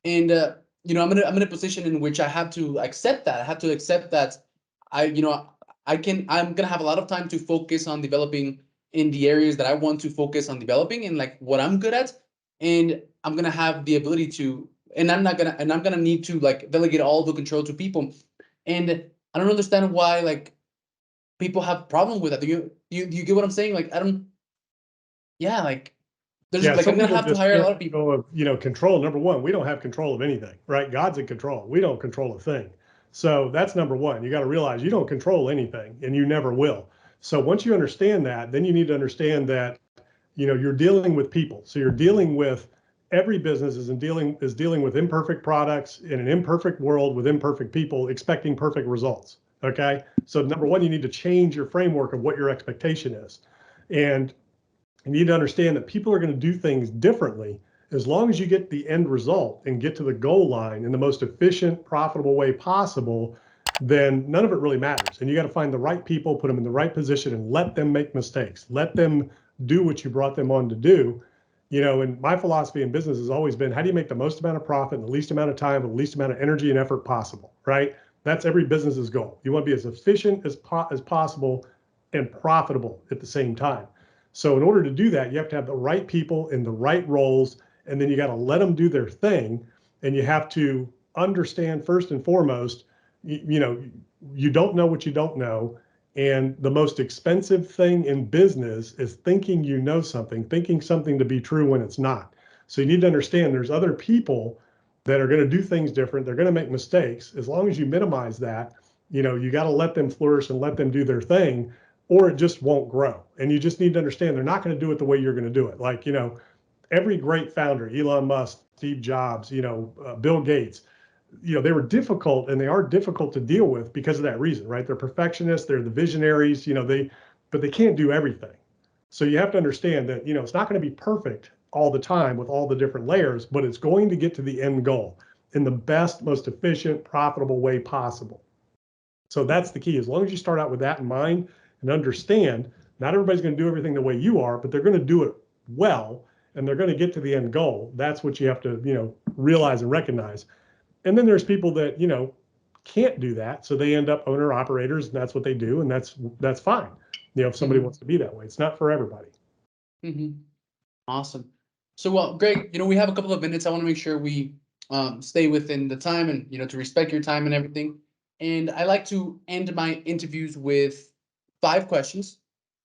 And I'm in a position in which I have to accept that. I have to accept that I'm gonna have a lot of time to focus on developing in the areas that I want to focus on developing and like what I'm good at. And I'm gonna have the ability to, and I'm gonna need to like delegate all the control to people. And I don't understand why like people have problem with that. Do you get what I'm saying? Like I don't, yeah, like There's Yeah, like, some I'm gonna people have to just hire a can't lot of let people. go of, control. Number one, we don't have control of anything, right? God's in control. We don't control a thing. So that's number one. You got to realize you don't control anything and you never will. So once you understand that, then you need to understand that, you're dealing with people. So you're dealing with every business is dealing with imperfect products in an imperfect world with imperfect people expecting perfect results. Okay. So number one, you need to change your framework of what your expectation is. And you need to understand that people are going to do things differently. As long as you get the end result and get to the goal line in the most efficient, profitable way possible, then none of it really matters. And you got to find the right people, put them in the right position, and let them make mistakes. Let them do what you brought them on to do. And my philosophy in business has always been, how do you make the most amount of profit in the least amount of time with the least amount of energy and effort possible, right? That's every business's goal. You want to be as efficient as possible and profitable at the same time. So in order to do that, you have to have the right people in the right roles, and then you got to let them do their thing. And you have to understand first and foremost, you don't know what you don't know. And the most expensive thing in business is thinking you know something, thinking something to be true when it's not. So you need to understand there's other people that are going to do things different. They're going to make mistakes. As long as you minimize that, you got to let them flourish and let them do their thing, or it just won't grow. And you just need to understand they're not going to do it the way you're going to do it. Like, every great founder, Elon Musk, Steve Jobs, Bill Gates, they were difficult, and they are difficult to deal with because of that reason, right? They're perfectionists, they're the visionaries, but they can't do everything. So you have to understand that, it's not going to be perfect all the time with all the different layers, but it's going to get to the end goal in the best, most efficient, profitable way possible. So that's the key. As long as you start out with that in mind and understand, not everybody's going to do everything the way you are, but they're going to do it well, and they're going to get to the end goal. That's what you have to, realize and recognize. And then there's people that, can't do that. So they end up owner operators, and that's what they do. And that's fine. If somebody wants to be that way, it's not for everybody. Mm-hmm. Awesome. So, well, Greg, we have a couple of minutes. I want to make sure we stay within the time and, to respect your time and everything. And I like to end my interviews with 5 questions.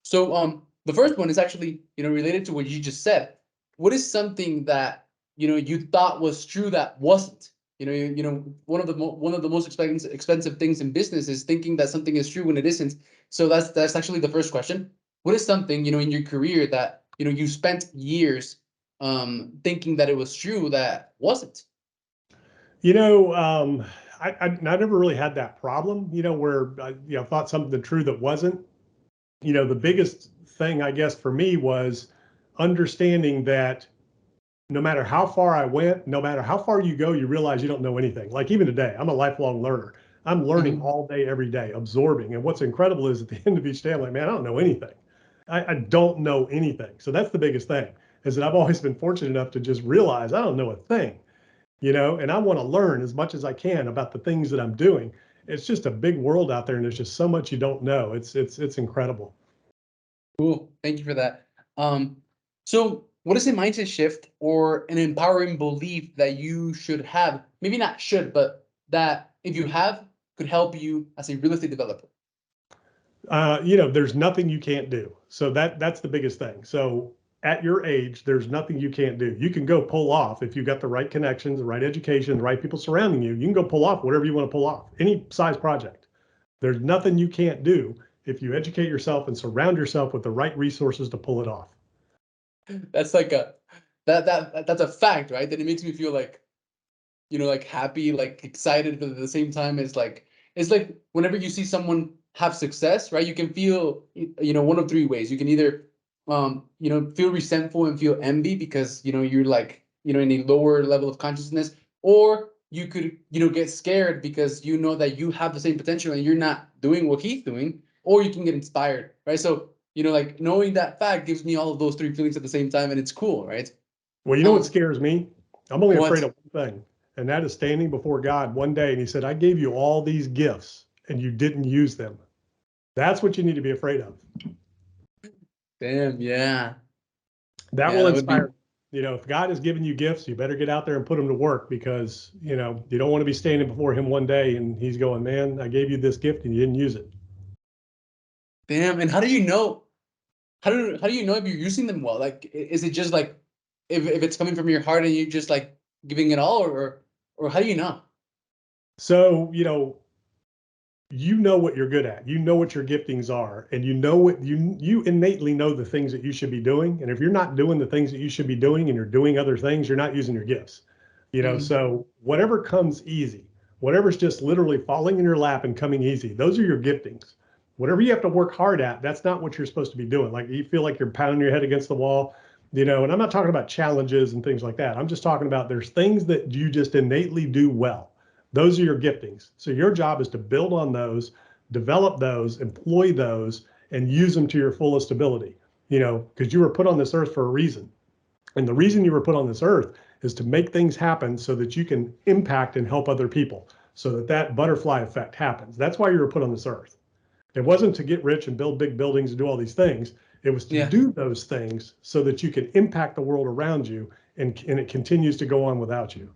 So, the first one is actually, related to what you just said. What is something that, you thought was true that wasn't? One of the most expensive things in business is thinking that something is true when it isn't. So that's actually the first question. What is something, in your career that, you spent years thinking that it was true that wasn't? I never really had that problem, where I, thought something true that wasn't. The biggest thing, I guess, for me was understanding that no matter how far I went, no matter how far you go, you realize you don't know anything. Like even today, I'm a lifelong learner. I'm learning Mm-hmm. all day, every day, absorbing. And what's incredible is at the end of each day, I'm like, man, I don't know anything. I don't know anything. So that's the biggest thing, is that I've always been fortunate enough to just realize I don't know a thing, and I want to learn as much as I can about the things that I'm doing. It's just a big world out there, and there's just so much you don't know. It's incredible. Cool. Thank you for that. So what is a mindset shift or an empowering belief that you should have? Maybe not should, but that if you have, could help you as a real estate developer. There's nothing you can't do. So that's the biggest thing. So at your age, there's nothing you can't do. You can go pull off if you've got the right connections, the right education, the right people surrounding you. You can go pull off whatever you want to pull off, any size project. There's nothing you can't do if you educate yourself and surround yourself with the right resources to pull it off. That's like that's a fact, right? That it makes me feel like, like happy, like excited, but at the same time, it's like whenever you see someone have success, right? You can feel, one of 3 ways. You can either, feel resentful and feel envy because, you're like, in a lower level of consciousness, or you could, get scared because you know that you have the same potential and you're not doing what he's doing, or you can get inspired, right? So, like knowing that fact gives me all of those 3 feelings at the same time, and it's cool, right? Well, you know what scares me? I'm only afraid What? of one thing, and that is standing before God one day and he said, I gave you all these gifts and you didn't use them. That's what you need to be afraid of. Damn, yeah. That Yeah, will that would be. inspire. If God has given you gifts, you better get out there and put them to work, because, you don't want to be standing before him one day and he's going, man, I gave you this gift and you didn't use it. Damn, and how do you know? How do you know if you're using them well? Like, is it just like if it's coming from your heart and you're just like giving it all, or how do you know? So, you know what you're good at, you know what your giftings are, and you know what you innately know the things that you should be doing. And if you're not doing the things that you should be doing and you're doing other things, you're not using your gifts. Mm. So whatever comes easy, whatever's just literally falling in your lap and coming easy, those are your giftings. Whatever you have to work hard at, that's not what you're supposed to be doing. Like you feel like you're pounding your head against the wall, and I'm not talking about challenges and things like that. I'm just talking about there's things that you just innately do well. Those are your giftings. So your job is to build on those, develop those, employ those, and use them to your fullest ability. Because you were put on this earth for a reason. And the reason you were put on this earth is to make things happen so that you can impact and help other people, so that that butterfly effect happens. That's why you were put on this earth. It wasn't to get rich and build big buildings and do all these things. It was to Yeah. do those things so that you can impact the world around you, and it continues to go on without you.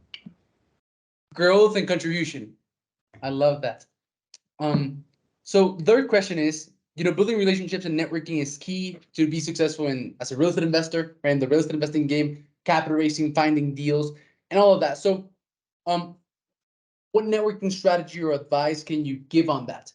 Growth and contribution. I love that. So third question is, building relationships and networking is key to be successful as a real estate investor, right? In the real estate investing game, capital raising, finding deals, and all of that. So, what networking strategy or advice can you give on that?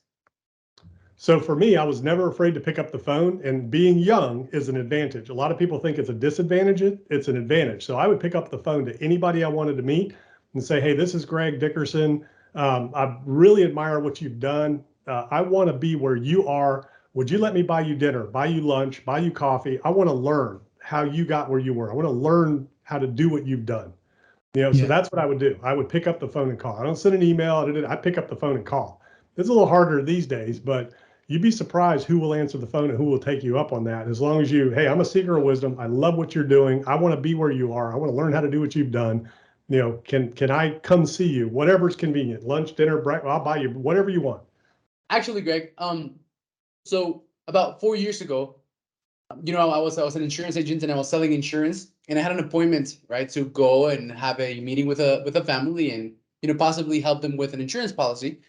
So for me, I was never afraid to pick up the phone, and being young is an advantage. A lot of people think it's a disadvantage. It's an advantage. So I would pick up the phone to anybody I wanted to meet and say, hey, this is Greg Dickerson. I really admire what you've done. I want to be where you are. Would you let me buy you dinner, buy you lunch, buy you coffee? I want to learn how you got where you were. I want to learn how to do what you've done. So that's what I would do. I would pick up the phone and call. I don't send an email. I pick up the phone and call. It's a little harder these days, but you'd be surprised who will answer the phone and who will take you up on that. As long as hey, I'm a seeker of wisdom. I love what you're doing. I want to be where you are. I want to learn how to do what you've done. Can I come see you? Whatever's convenient, lunch, dinner, breakfast, I'll buy you whatever you want. Actually, Greg, so about 4 years ago, I was an insurance agent and I was selling insurance, and I had an appointment, right, to go and have a meeting with a family and possibly help them with an insurance policy.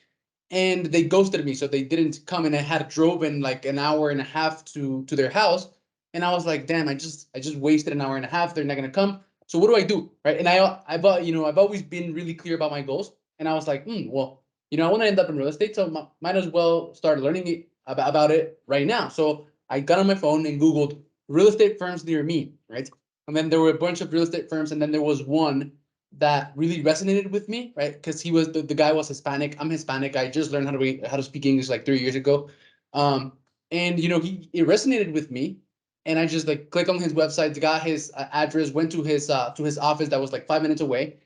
And they ghosted me, so they didn't come, and I had driven like an hour and a half to their house, and I was like, damn, I just wasted an hour and a half. They're not gonna come. So what do I do, right? And I've always been really clear about my goals, and I was like, well, I want to end up in real estate, so might as well start learning about it right now. So I got on my phone and Googled real estate firms near me, right? And then there were a bunch of real estate firms, and then there was one that really resonated with me, right? Because he was the guy was Hispanic. I'm Hispanic. I just learned how to speak English like 3 years ago, and it resonated with me, and I just like clicked on his website, got his address, went to his office that was like 5 minutes away,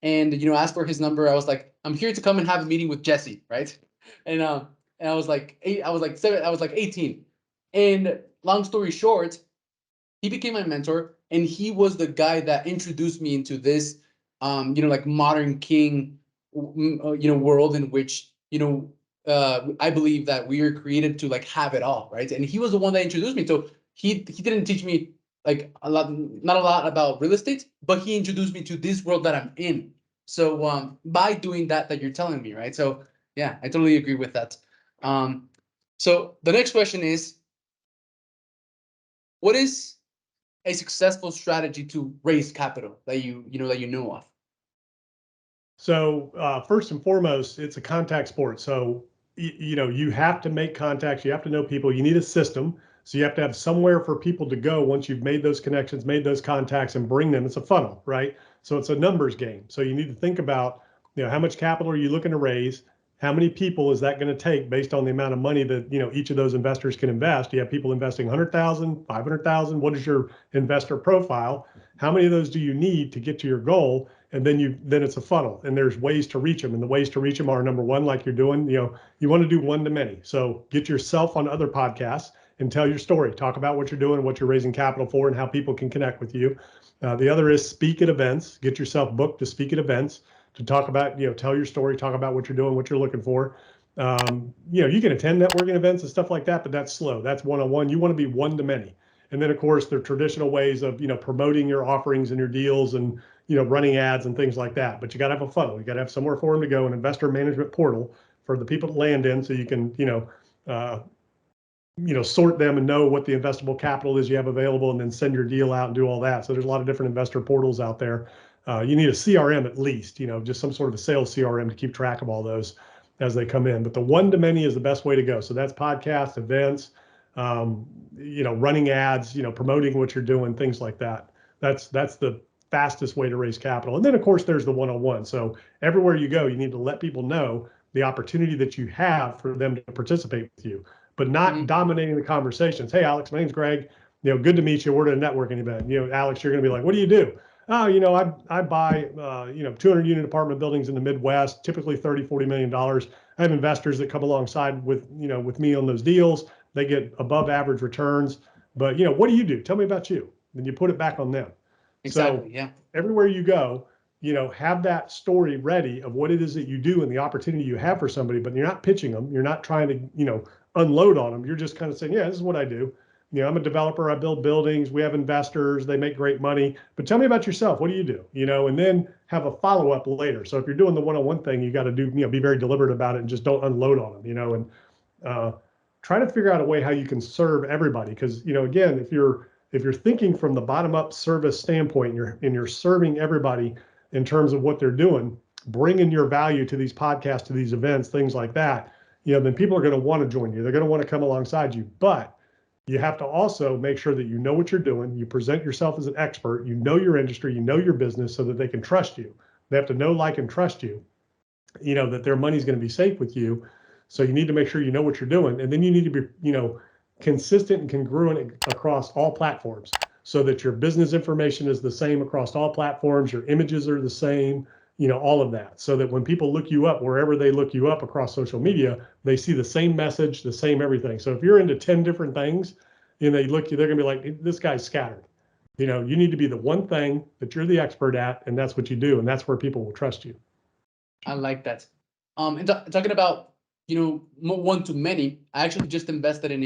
and asked for his number. I was like, I'm here to come and have a meeting with Jesse, right? And I was like I was like 18, and long story short, he became my mentor, and he was the guy that introduced me into this like modern king world in which I believe that we are created to like have it all, right? And he was the one that introduced me. So he didn't teach me like not a lot about real estate, but he introduced me to this world that I'm in. So by doing that you're telling me, right? So yeah, I totally agree with that. So the next question is, what is a successful strategy to raise capital that you know of? So first and foremost, it's a contact sport. So you have to make contacts. You have to know people. You need a system. So you have to have somewhere for people to go once you've made those connections, made those contacts, and bring them. It's a funnel, right? So it's a numbers game. So you need to think about, how much capital are you looking to raise? How many people is that going to take based on the amount of money that each of those investors can invest? You have people investing 100,000, 500,000. What is your investor profile? How many of those do you need to get to your goal? And then it's a funnel, and there's ways to reach them. And the ways to reach them are, number one, like you're doing, you want to do one to many. So get yourself on other podcasts and tell your story. Talk about what you're doing, what you're raising capital for, and how people can connect with you. The other is speak at events. Get yourself booked to speak at events, to talk about, tell your story, talk about what you're doing, what you're looking for. You can attend networking events and stuff like that, but that's slow. That's one-on-one. You want to be one to many. And then, of course, there are traditional ways of, promoting your offerings and your deals and, running ads and things like that. But you got to have a funnel. You got to have somewhere for them to go, an investor management portal for the people to land in, so you can, sort them and know what the investable capital is you have available, and then send your deal out and do all that. So there's a lot of different investor portals out there. You need a CRM at least, just some sort of a sales CRM to keep track of all those as they come in. But the one to many is the best way to go. So that's podcasts, events, running ads, promoting what you're doing, things like that. That's the fastest way to raise capital. And then of course there's the one-on-one. So everywhere you go, you need to let people know the opportunity that you have for them to participate with you, but not dominating the conversations. Hey, Alex, my name's Greg. Good to meet you. We're at a networking event. Alex, you're going to be like, what do you do? Oh, I buy, 200 unit apartment buildings in the Midwest, typically $30-40 million. I have investors that come alongside with me on those deals. They get above average returns. But, what do you do? Tell me about you. Then you put it back on them. Exactly. So yeah. Everywhere you go, have that story ready of what it is that you do and the opportunity you have for somebody, but you're not pitching them. You're not trying to, unload on them. You're just kind of saying, yeah, this is what I do. I'm a developer. I build buildings. We have investors. They make great money. But tell me about yourself. What do you do? And then have a follow up later. So if you're doing the one-on-one thing, you got to do, be very deliberate about it and just don't unload on them, and try to figure out a way how you can serve everybody. Because, again, if you're thinking from the bottom up service standpoint, and you're serving everybody in terms of what they're doing, bringing your value to these podcasts, to these events, things like that, then people are going to want to join you. They're going to want to come alongside you. But you have to also make sure that you know what you're doing. You present yourself as an expert. You know your industry. You know your business, so that they can trust you. They have to know, like, and trust you. That their money's going to be safe with you. So you need to make sure you know what you're doing, and then you need to be, consistent and congruent across all platforms, so that your business information is the same across all platforms. Your images are the same. All of that, so that when people look you up, wherever they look you up across social media, they see the same message, the same everything. So if you're into 10 different things, they're going to be like, this guy's scattered. You need to be the one thing that you're the expert at, and that's what you do. And that's where people will trust you. I like that. And talking about, one to many, I actually just invested in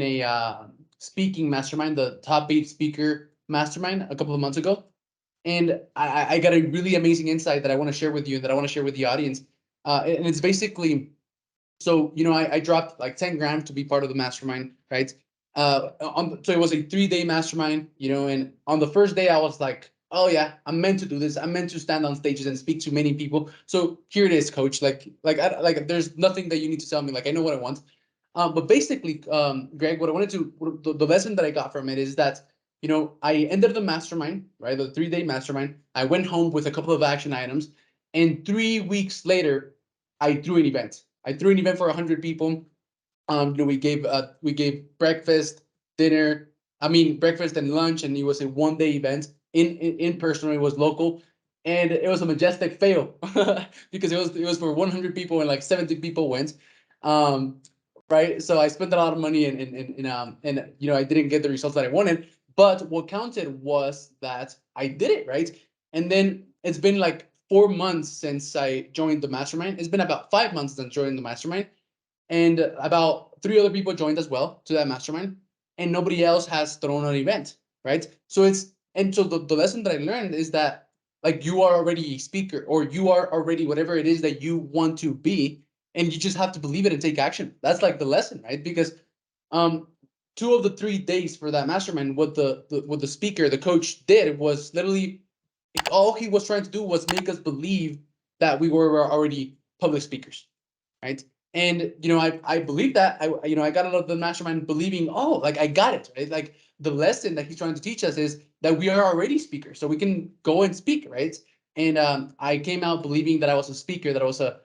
a speaking mastermind, the top 8 speaker mastermind, a couple of months ago. And I got a really amazing insight that I want to share with you, and that I want to share with the audience. And it's basically, so, I dropped like 10 grand to be part of the mastermind, right? So it was a 3-day mastermind, and on the first day I was like, oh yeah, I'm meant to do this. I'm meant to stand on stages and speak to many people. So here it is, coach. Like there's nothing that you need to tell me. Like, I know what I want. But basically, Greg, what I wanted to, the lesson that I got from it is that, I ended the mastermind, right? The 3-day mastermind. I went home with a couple of action items, and 3 weeks later, I threw an event. I threw an event for 100 people. We gave breakfast, dinner. Breakfast and lunch, and it was a 1-day event in person. It was local, and it was a majestic fail because it was for 100 people, and like 70 people went. Right. So I spent a lot of money, and I didn't get the results that I wanted. But what counted was that I did it, right? And then it's been like 4 months since I joined the mastermind. It's been about 5 months since joining the mastermind, and about 3 other people joined as well to that mastermind, and nobody else has thrown an event, right? So the lesson that I learned is that, like, you are already a speaker, or you are already whatever it is that you want to be, and you just have to believe it and take action. That's like the lesson, right? Because 2 of the 3 days for that mastermind, what the speaker, the coach, did was literally, all he was trying to do was make us believe that we were already public speakers, right? And I believe that. I got out of the mastermind believing, oh, like, I got it, right? Like, the lesson that he's trying to teach us is that we are already speakers, so we can go and speak, right? And I came out believing that I was a speaker, that I was a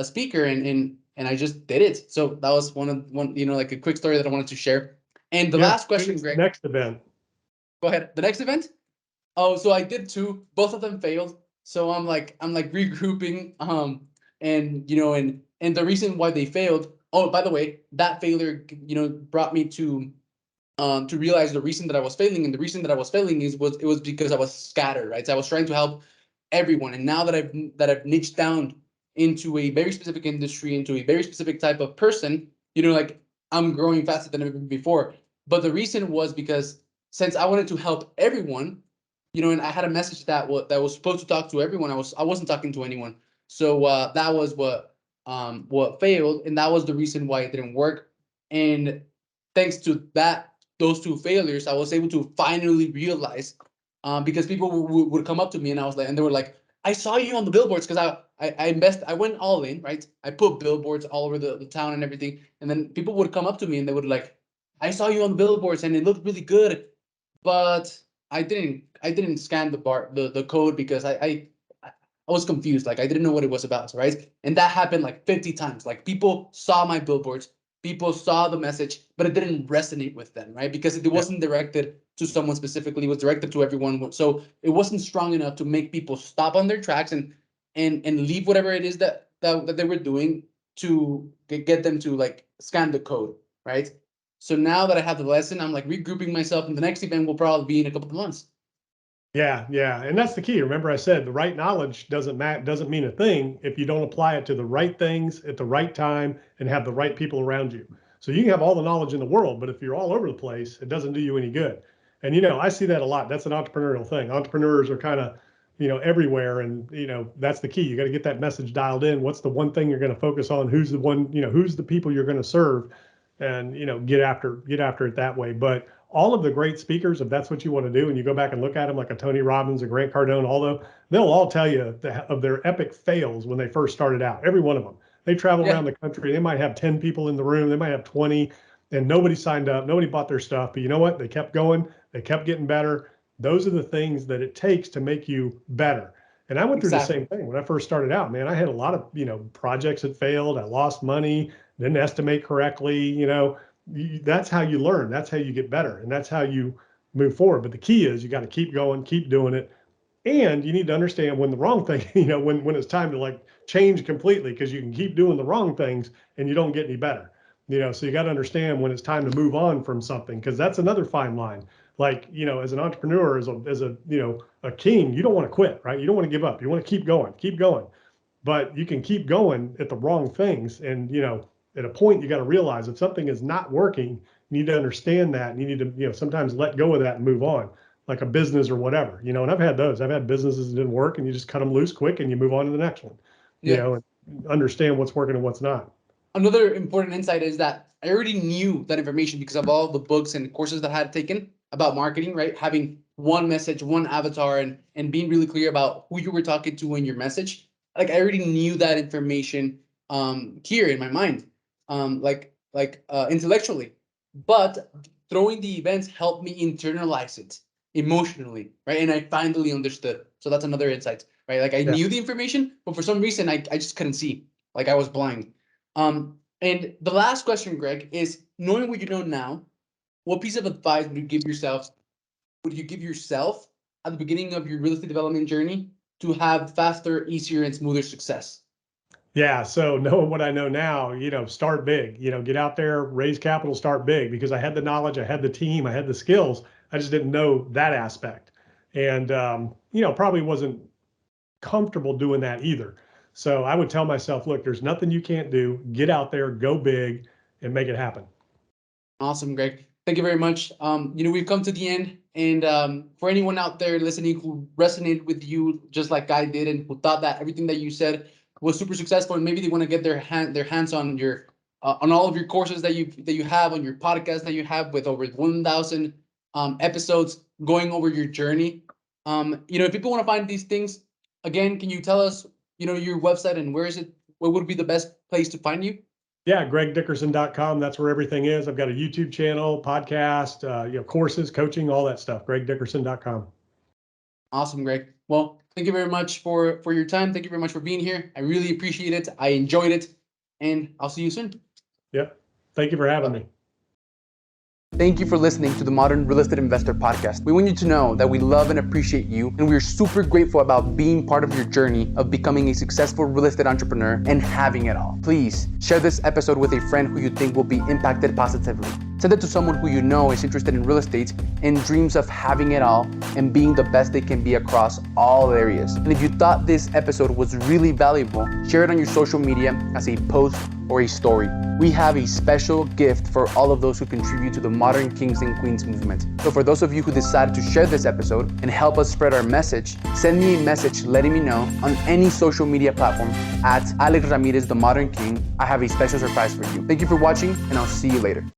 speaker, and I just did it. So that was one, like a quick story that I wanted to share. And the last question, Greg. Next event. Go ahead. The next event. Oh, so I did 2. Both of them failed. So I'm like regrouping. And the reason why they failed. Oh, by the way, that failure, brought me to realize the reason that I was failing, and the reason that I was failing was because I was scattered, right? So I was trying to help everyone, and now that I've niched down into a very specific industry, into a very specific type of person, like, I'm growing faster than ever before. But the reason was because, since I wanted to help everyone, and I had a message that was supposed to talk to everyone, I wasn't talking to anyone. So that was what failed, and that was the reason why it didn't work. And thanks to those two failures, I was able to finally realize, because people would come up to me and they were like, I saw you on the billboards, because I went all in, right? I put billboards all over the town and everything. And then people would come up to me and they would like, I saw you on the billboards and it looked really good, but I didn't scan the code because I was confused. Like I didn't know what it was about, right? And that happened like 50 times. Like people saw my billboards, people saw the message, but it didn't resonate with them, right? Because it wasn't directed to someone specifically, it was directed to everyone. So it wasn't strong enough to make people stop on their tracks and leave whatever it is that they were doing to get them to like scan the code, right? So now that I have the lesson, I'm like regrouping myself, and the next event will probably be in a couple of months. Yeah, yeah, and that's the key. Remember, I said the right knowledge doesn't mean a thing if you don't apply it to the right things at the right time and have the right people around you. So you can have all the knowledge in the world, but if you're all over the place, it doesn't do you any good. And I see that a lot. That's an entrepreneurial thing. Entrepreneurs are kind of, everywhere, and that's the key. You got to get that message dialed in. What's the one thing you're going to focus on? Who's the one? Who's the people you're going to serve? And get after it that way. But all of the great speakers, if that's what you want to do, and you go back and look at them, like a Tony Robbins, a Grant Cardone, although they'll all tell you of their epic fails when they first started out. Every one of them. They travel around the country. They might have 10 people in the room. They might have 20, and nobody signed up. Nobody bought their stuff. But you know what? They kept going. They kept getting better. Those are the things that it takes to make you better. And I went through the same thing when I first started out, man. I had a lot of, projects that failed. I lost money, didn't estimate correctly. That's how you learn. That's how you get better. And that's how you move forward. But the key is you got to keep going, keep doing it. And you need to understand when the wrong thing, when it's time to like change completely, because you can keep doing the wrong things and you don't get any better. So you got to understand when it's time to move on from something, because that's another fine line. Like, as an entrepreneur, as a king, you don't want to quit, right? You don't want to give up. You want to keep going. But you can keep going at the wrong things. And, at a point, you got to realize if something is not working, you need to understand that. And you need to, sometimes let go of that and move on, like a business or whatever, and I've had those. I've had businesses that didn't work, and you just cut them loose quick and you move on to the next one, and understand what's working and what's not. Another important insight is that I already knew that information because of all the books and courses that I had taken about marketing, right? Having one message, one avatar, and being really clear about who you were talking to in your message. Like I already knew that information here in my mind, intellectually. But throwing the events helped me internalize it emotionally, right? And I finally understood. So that's another insight, right? Like I knew the information, but for some reason I just couldn't see. Like I was blind. And the last question, Greg, is knowing what you know now, what piece of advice would you give yourself at the beginning of your real estate development journey to have faster, easier, and smoother success? Yeah. So knowing what I know now, start big, get out there, raise capital, start big, because I had the knowledge, I had the team, I had the skills. I just didn't know that aspect. And, probably wasn't comfortable doing that either. So I would tell myself, look, there's nothing you can't do. Get out there, go big, and make it happen. Awesome, Greg. Thank you very much. We've come to the end. And for anyone out there listening who resonated with you just like I did, and who thought that everything that you said was super successful, and maybe they want to get their hands on your on all of your courses that you have, on your podcast that you have with over 1,000 episodes going over your journey. If people want to find these things, again, can you tell us, your website and where is it? What would be the best place to find you? Yeah, gregdickerson.com. That's where everything is. I've got a YouTube channel, podcast, courses, coaching, all that stuff. gregdickerson.com. Awesome, Greg. Well, thank you very much for your time. Thank you very much for being here. I really appreciate it. I enjoyed it, and I'll see you soon. Yep. Thank you for having me. Thank you for listening to the Modern Real Estate Investor Podcast. We want you to know that we love and appreciate you, and we're super grateful about being part of your journey of becoming a successful real estate entrepreneur and having it all. Please share this episode with a friend who you think will be impacted positively. Send it to someone who you know is interested in real estate and dreams of having it all and being the best they can be across all areas. And if you thought this episode was really valuable, share it on your social media as a post or a story. We have a special gift for all of those who contribute to the Modern Kings and Queens movement. So for those of you who decided to share this episode and help us spread our message, send me a message letting me know on any social media platform at Alex Ramirez, the Modern King. I have a special surprise for you. Thank you for watching, and I'll see you later.